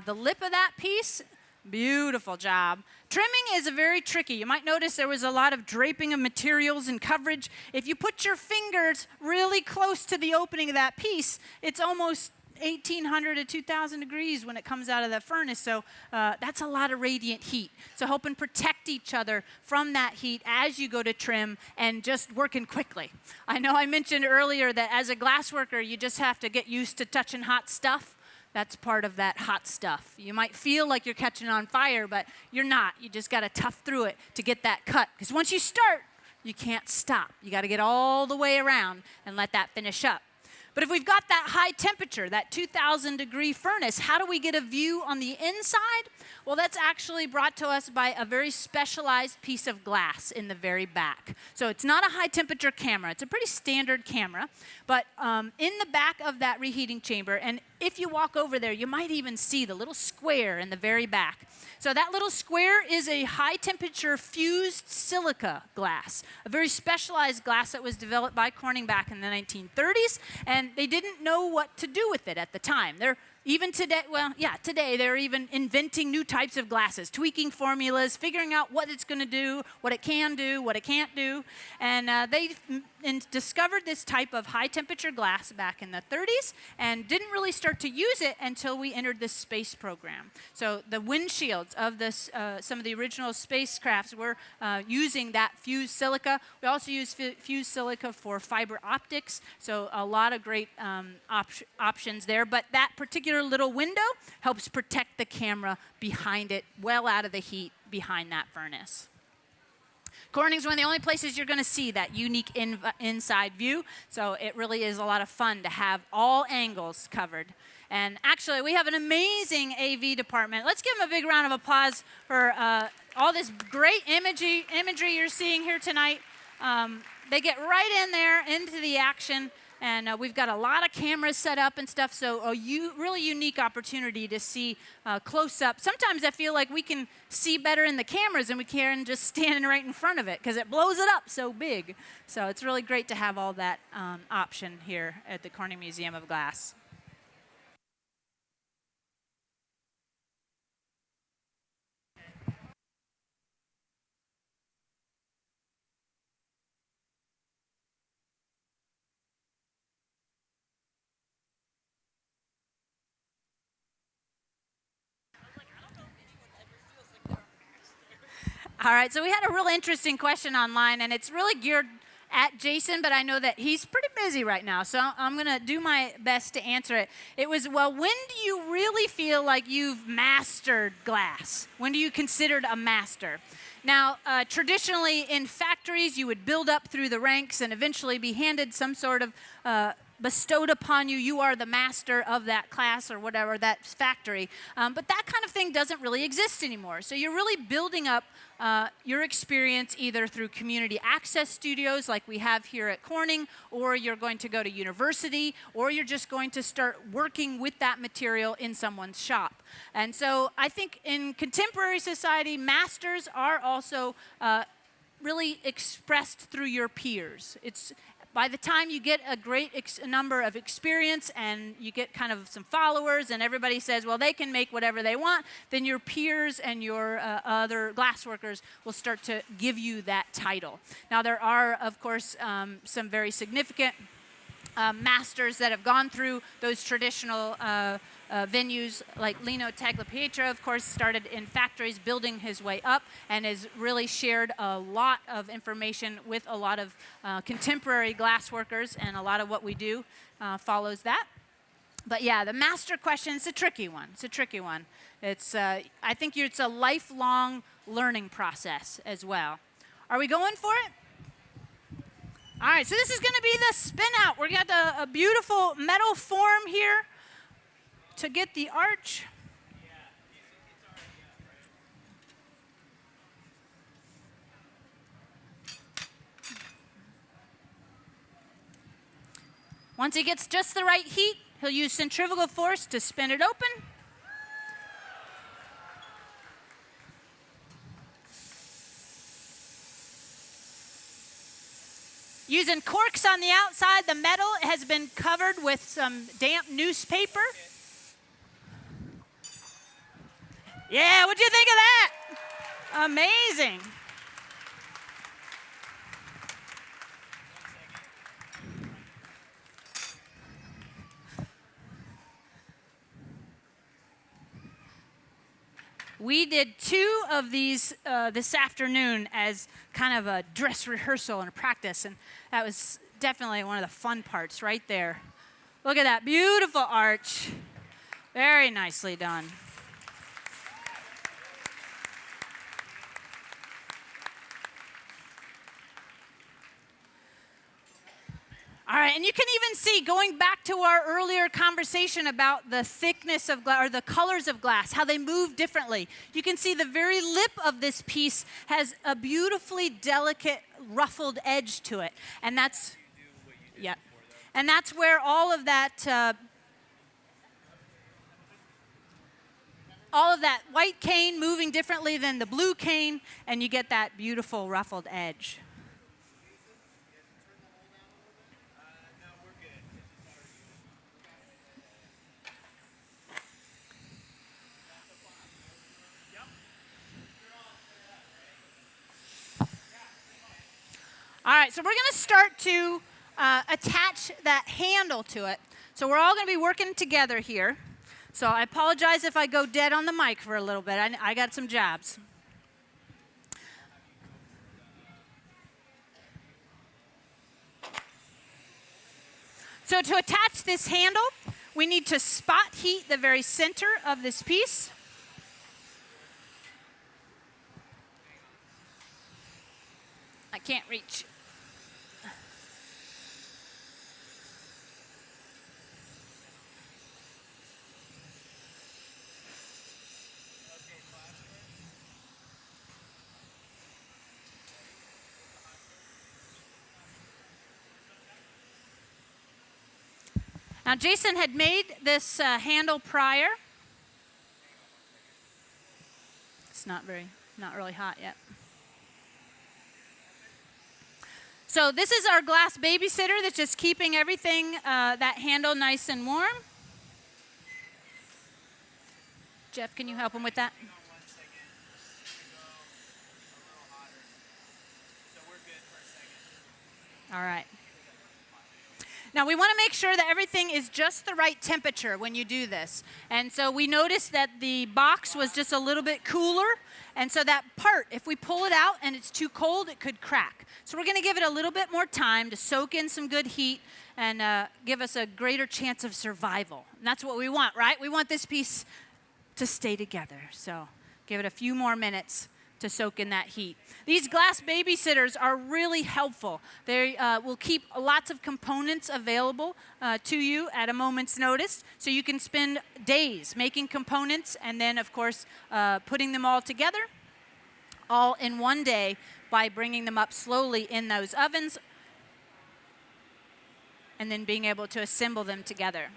the lip of that piece. Beautiful job. Trimming is very tricky. You might notice there was a lot of draping of materials and coverage. If you put your fingers really close to the opening of that piece, it's almost 1,800 to 2,000 degrees when it comes out of the furnace, so that's a lot of radiant heat. So help and protect each other from that heat as you go to trim and just working quickly. I know I mentioned earlier that as a glass worker, you just have to get used to touching hot stuff. That's part of that hot stuff. You might feel like you're catching on fire, but you're not. You just got to tough through it to get that cut, because once you start, you can't stop. You got to get all the way around and let that finish up. But if we've got that high temperature, that 2,000 degree furnace, how do we get a view on the inside? Well, that's actually brought to us by a very specialized piece of glass in the very back. So it's not a high temperature camera. It's a pretty standard camera. But in the back of that reheating chamber, and if you walk over there, you might even see the little square in the very back. So that little square is a high temperature fused silica glass, a very specialized glass that was developed by Corning back in the 1930s, and they didn't know what to do with it at the time. Even today, today they're even inventing new types of glasses, tweaking formulas, figuring out what it's going to do, what it can do, what it can't do. And they discovered this type of high temperature glass back in the 30s and didn't really start to use it until we entered the space program. So the windshields of this, some of the original spacecrafts were using that fused silica. We also use fused silica for fiber optics, so a lot of great options there. But that particular little window helps protect the camera behind it, well out of the heat behind that furnace. Corning's one of the only places you're going to see that unique inside view, so it really is a lot of fun to have all angles covered. And actually, we have an amazing AV department. Let's give them a big round of applause for all this great imagery you're seeing here tonight. They get right in there into the action. And we've got a lot of cameras set up and stuff, so a really unique opportunity to see close up. Sometimes I feel like we can see better in the cameras than we can just standing right in front of it, because it blows it up so big. So it's really great to have all that option here at the Corning Museum of Glass. All right, so we had a real interesting question online, and it's really geared at Jason, but I know that he's pretty busy right now, so I'm going to do my best to answer it. It was, well, when do you really feel like you've mastered glass? When do you consider a master? Now, traditionally in factories, you would build up through the ranks and eventually be handed some sort of bestowed upon you. You are the master of that class or whatever, that factory. But that kind of thing doesn't really exist anymore. So you're really building up your experience either through community access studios like we have here at Corning, or you're going to go to university, or you're just going to start working with that material in someone's shop. And so I think in contemporary society, masters are also really expressed through your peers. It's by the time you get a great number of experience and you get kind of some followers and everybody says, well, they can make whatever they want, then your peers and your other glassworkers will start to give you that title. Now, there are, of course, some very significant masters that have gone through those traditional venues, like Lino Tagliapietro, of course, started in factories, building his way up, and has really shared a lot of information with a lot of contemporary glassworkers, and a lot of what we do follows that. But yeah, the master question is a tricky one. It's a tricky one. It's, I think it's a lifelong learning process as well. Are we going for it? All right, so this is going to be the spin out. We've got a beautiful metal form here to get the arch. Once he gets just the right heat, he'll use centrifugal force to spin it open. Using corks on the outside, the metal has been covered with some damp newspaper. Yeah, what'd you think of that? Amazing. We did 2 of these this afternoon as kind of a dress rehearsal and a practice, and that was definitely one of the fun parts right there. Look at that beautiful arch. Very nicely done. All right, and you can even see, going back to our earlier conversation about the thickness of glass, or the colors of glass, how they move differently. You can see the very lip of this piece has a beautifully delicate, ruffled edge to it. And that's, yeah. And that's where all of that white cane moving differently than the blue cane, and you get that beautiful ruffled edge. All right, so we're going to start to attach that handle to it. So we're all going to be working together here. So I apologize if I go dead on the mic for a little bit. I got some jobs. So to attach this handle, we need to spot heat the very center of this piece. I can't reach. Now, Jason had made this handle prior. It's not really hot yet. So this is our glass babysitter that's just keeping everything, that handle nice and warm. Jeff, can you help him with that? All right. Now we want to make sure that everything is just the right temperature when you do this. And so we noticed that the box was just a little bit cooler. And so that part, if we pull it out and it's too cold, it could crack. So we're going to give it a little bit more time to soak in some good heat and give us a greater chance of survival. And that's what we want, right? We want this piece to stay together. So give it a few more minutes to soak in that heat. These glass babysitters are really helpful. They will keep lots of components available to you at a moment's notice, so you can spend days making components and then, of course, putting them all together all in one day by bringing them up slowly in those ovens and then being able to assemble them together.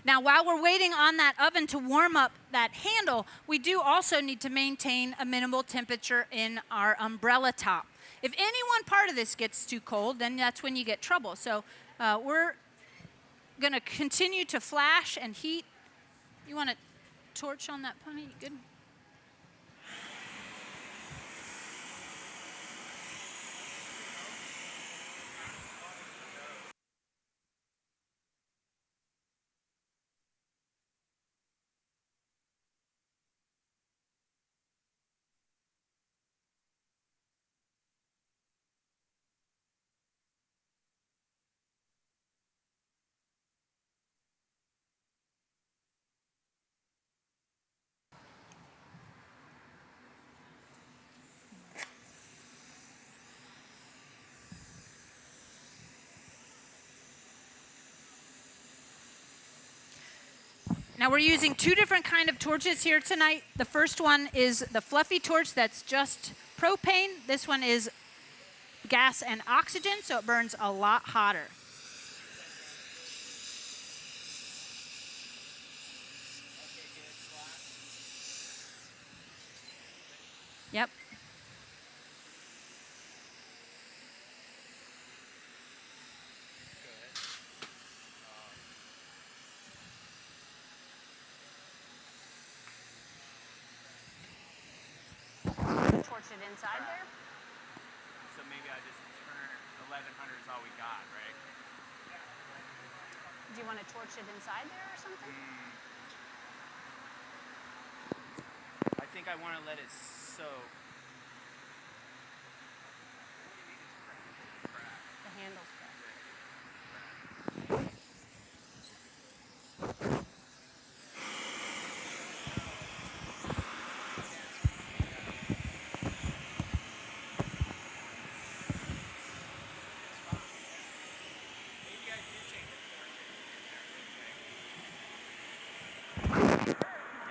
Now, while we're waiting on that oven to warm up that handle, we do also need to maintain a minimal temperature in our umbrella top. If any one part of this gets too cold, then that's when you get trouble. So we're going to continue to flash and heat. You want a torch on that pony? Good. Now we're using two different kind of torches here tonight. The first one is the fluffy torch that's just propane. This one is gas and oxygen, so it burns a lot hotter. Yep. Torch it inside there? So maybe I just turn 1100 is all we got, right? Do you want to torch it inside there or something? I think I want to let it soak. The handle's cracked.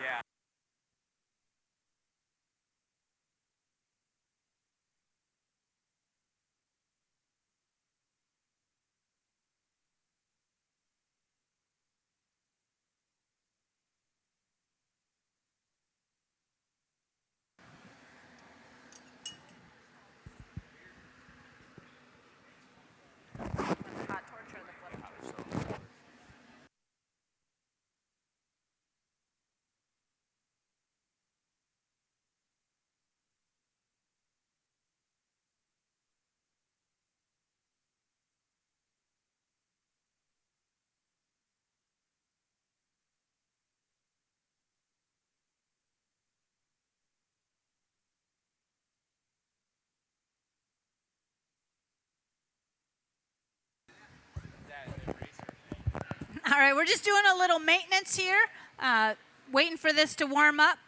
Yeah. The hot torch or the flip top? All right, we're just doing a little maintenance here, waiting for this to warm up.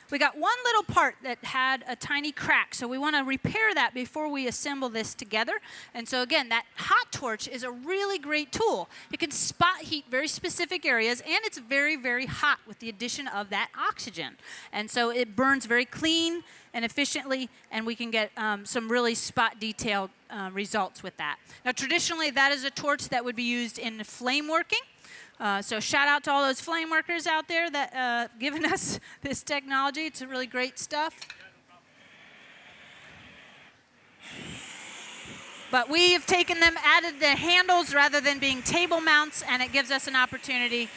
We got one little part that had a tiny crack, so we want to repair that before we assemble this together. And so again, that hot torch is a really great tool. It can spot heat very specific areas, and it's very, very hot with the addition of that oxygen. And so it burns very clean and efficiently, and we can get some really spot detailed results with that. Now, traditionally, that is a torch that would be used in flame working. So shout out to all those flame workers out there that given us this technology. It's really great stuff. But we've taken them, added the handles rather than being table mounts, and it gives us an opportunity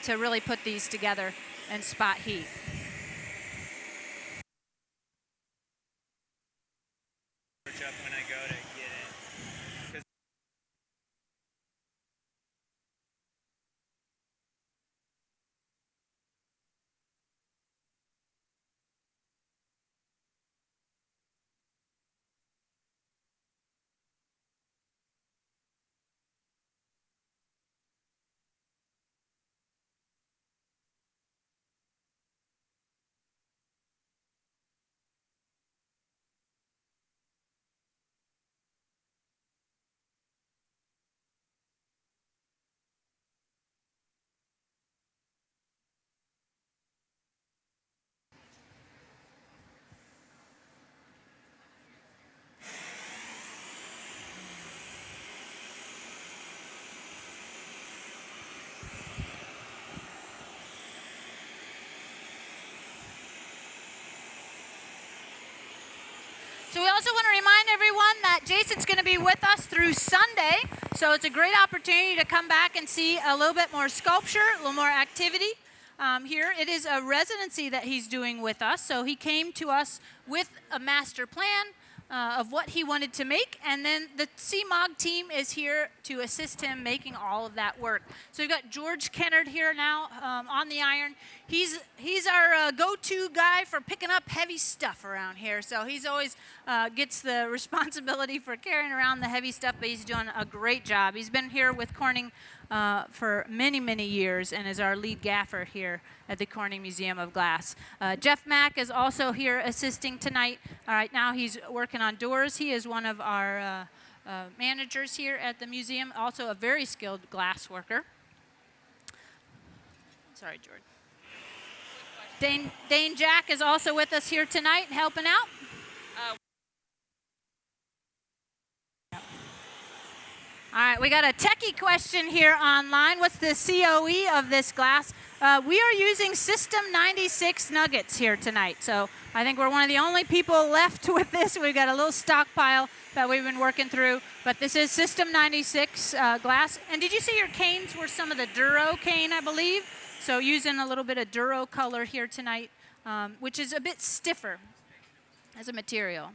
to really put these together and spot heat. Up when I go to get it. 'Cause So we also want to remind everyone that Jason's going to be with us through Sunday. So it's a great opportunity to come back and see a little bit more sculpture, a little more activity here. It is a residency that he's doing with us. So he came to us with a master plan of what he wanted to make, and then the CMOG team is here to assist him making all of that work. So we've got George Kennard here now on the iron. He's our go-to guy for picking up heavy stuff around here. So he's always gets the responsibility for carrying around the heavy stuff, but he's doing a great job. He's been here with Corning for many, many years and is our lead gaffer here at the Corning Museum of Glass. Jeff Mack is also here assisting tonight. Right now he's working on doors. He is one of our managers here at the museum, also a very skilled glass worker. Sorry, George. Dane Jack is also with us here tonight helping out. All right, we got a techie question here online. What's the COE of this glass? We are using System 96 nuggets here tonight. So I think we're one of the only people left with this. We've got a little stockpile that we've been working through. But this is System 96 glass. And did you see your canes were some of the Duro cane, I believe? So using a little bit of Duro color here tonight, which is a bit stiffer as a material.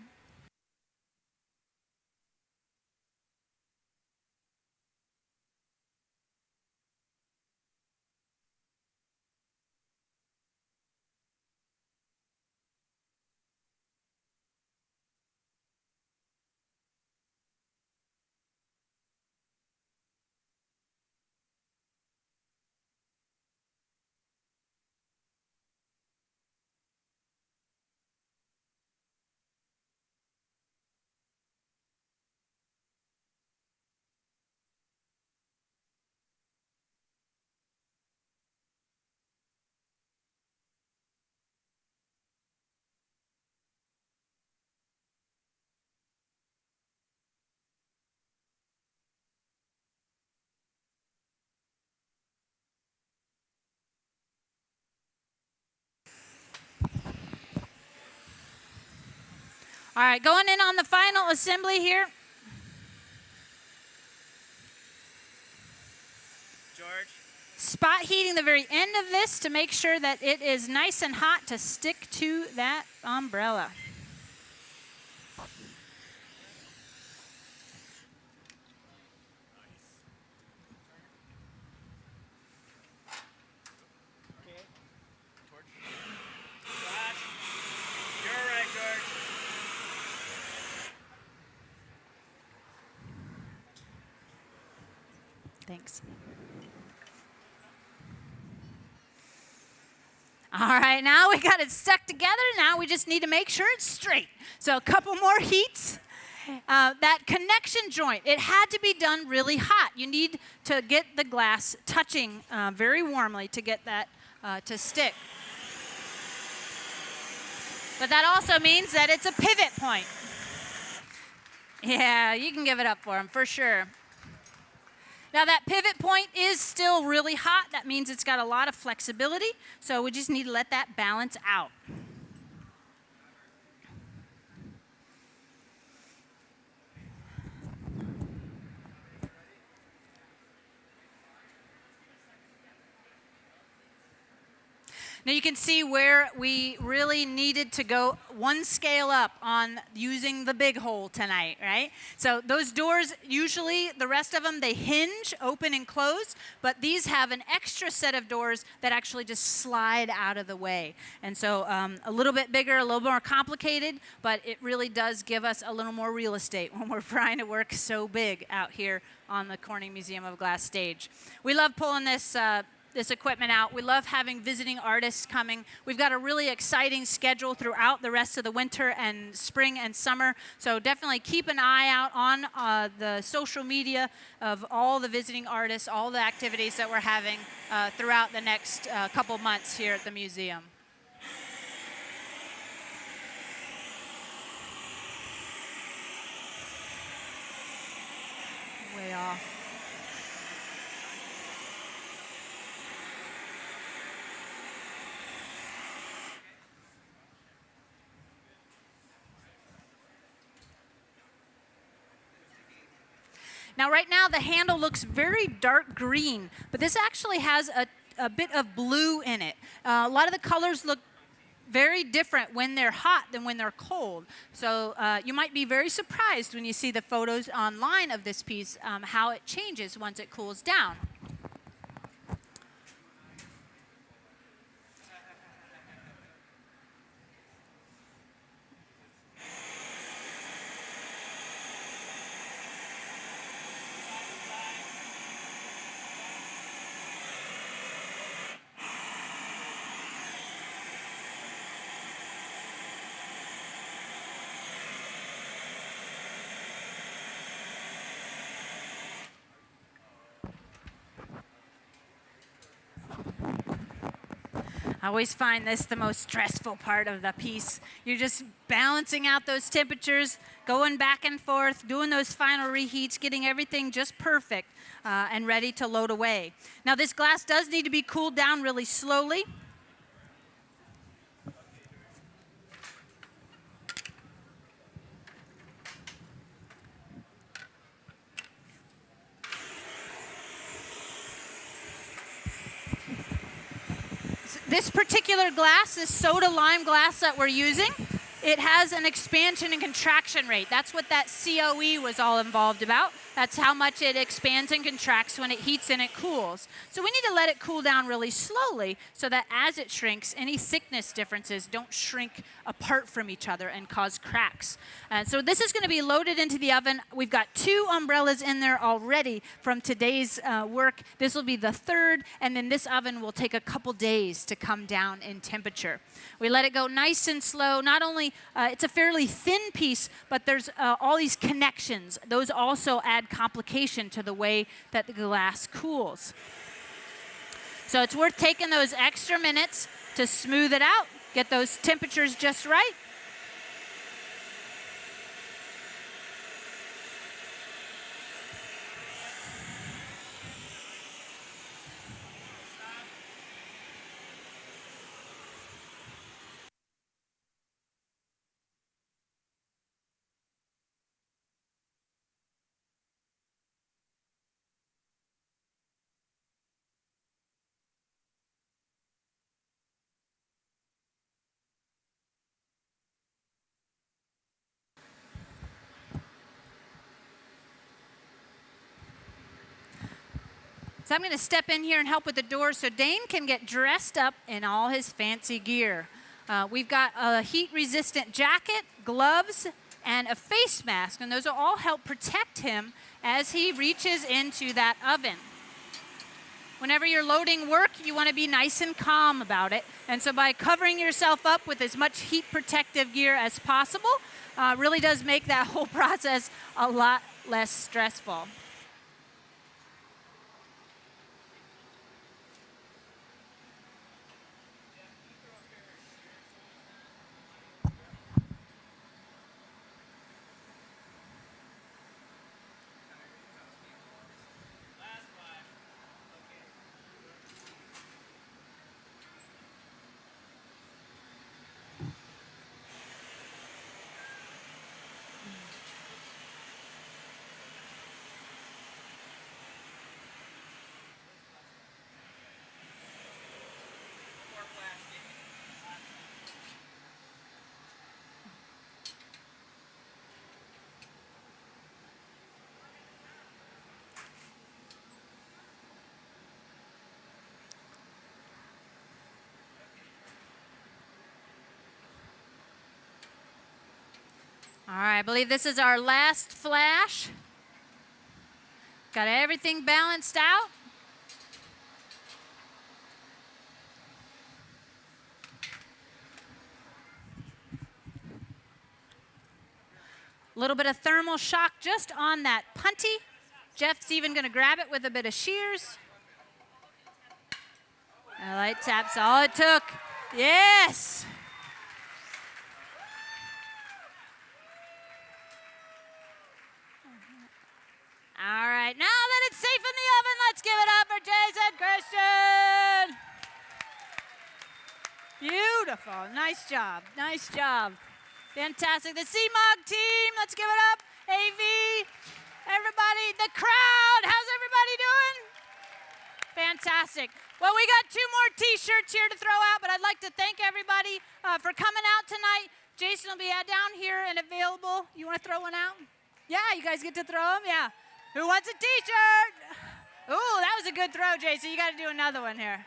All right, going in on the final assembly here. George? Spot heating the very end of this to make sure that it is nice and hot to stick to that umbrella. Okay. George? Flash. You're all right, George. Thanks. All right, now we got it stuck together. Now we just need to make sure it's straight. So a couple more heats. That connection joint, it had to be done really hot. You need to get the glass touching very warmly to get that to stick. But that also means that it's a pivot point. Yeah, you can give it up for him, for sure. Now that pivot point is still really hot. That means it's got a lot of flexibility. So we just need to let that balance out. Now you can see where we really needed to go one scale up on using the big hole tonight, right? So those doors, usually the rest of them, they hinge, open and close, but these have an extra set of doors that actually just slide out of the way. And so a little bit bigger, a little more complicated, but it really does give us a little more real estate when we're trying to work so big out here on the Corning Museum of Glass stage. We love pulling this equipment out. We love having visiting artists coming. We've got a really exciting schedule throughout the rest of the winter and spring and summer. So definitely keep an eye out on the social media of all the visiting artists, all the activities that we're having throughout the next couple months here at the museum. Way off. Now right now the handle looks very dark green, but this actually has a bit of blue in it. A lot of the colors look very different when they're hot than when they're cold. So you might be very surprised when you see the photos online of this piece, how it changes once it cools down. I always find this the most stressful part of the piece. You're just balancing out those temperatures, going back and forth, doing those final reheats, getting everything just perfect and ready to load away. Now this glass does need to be cooled down really slowly. This particular glass, this soda lime glass that we're using, it has an expansion and contraction rate. That's what that COE was all involved about. That's how much it expands and contracts when it heats and it cools. So we need to let it cool down really slowly so that as it shrinks, any thickness differences don't shrink apart from each other and cause cracks. So this is going to be loaded into the oven. We've got 2 umbrellas in there already from today's work. This will be the 3rd, and then this oven will take a couple days to come down in temperature. We let it go nice and slow. Not only, it's a fairly thin piece, but there's all these connections. Those also add complication to the way that the glass cools. So it's worth taking those extra minutes to smooth it out, get those temperatures just right. So I'm going to step in here and help with the door so Dane can get dressed up in all his fancy gear. We've got a heat-resistant jacket, gloves, and a face mask, and those will all help protect him as he reaches into that oven. Whenever you're loading work, you want to be nice and calm about it. And so by covering yourself up with as much heat protective gear as possible, really does make that whole process a lot less stressful. All right, I believe this is our last flash. Got everything balanced out. A little bit of thermal shock just on that punty. Jeff's even going to grab it with a bit of shears. A light tap's all it took. Yes. All right, now that it's safe in the oven, let's give it up for Jason Christian. Beautiful. Nice job. Nice job. Fantastic. The CMOG team, let's give it up. AV, everybody, the crowd, how's everybody doing? Fantastic. Well, we got 2 more T-shirts here to throw out, but I'd like to thank everybody for coming out tonight. Jason will be down here and available. You want to throw one out? Yeah, you guys get to throw them? Yeah. Who wants a T-shirt? Ooh, that was a good throw, Jason. You got to do another one here.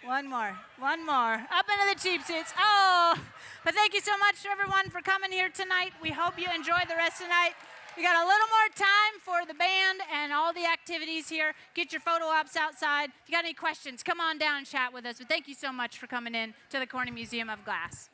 One more. Up into the cheap seats. Oh, but thank you so much, everyone, for coming here tonight. We hope you enjoy the rest of the night. We got a little more time for the band and all the activities here. Get your photo ops outside. If you got any questions, come on down and chat with us. But thank you so much for coming in to the Corning Museum of Glass.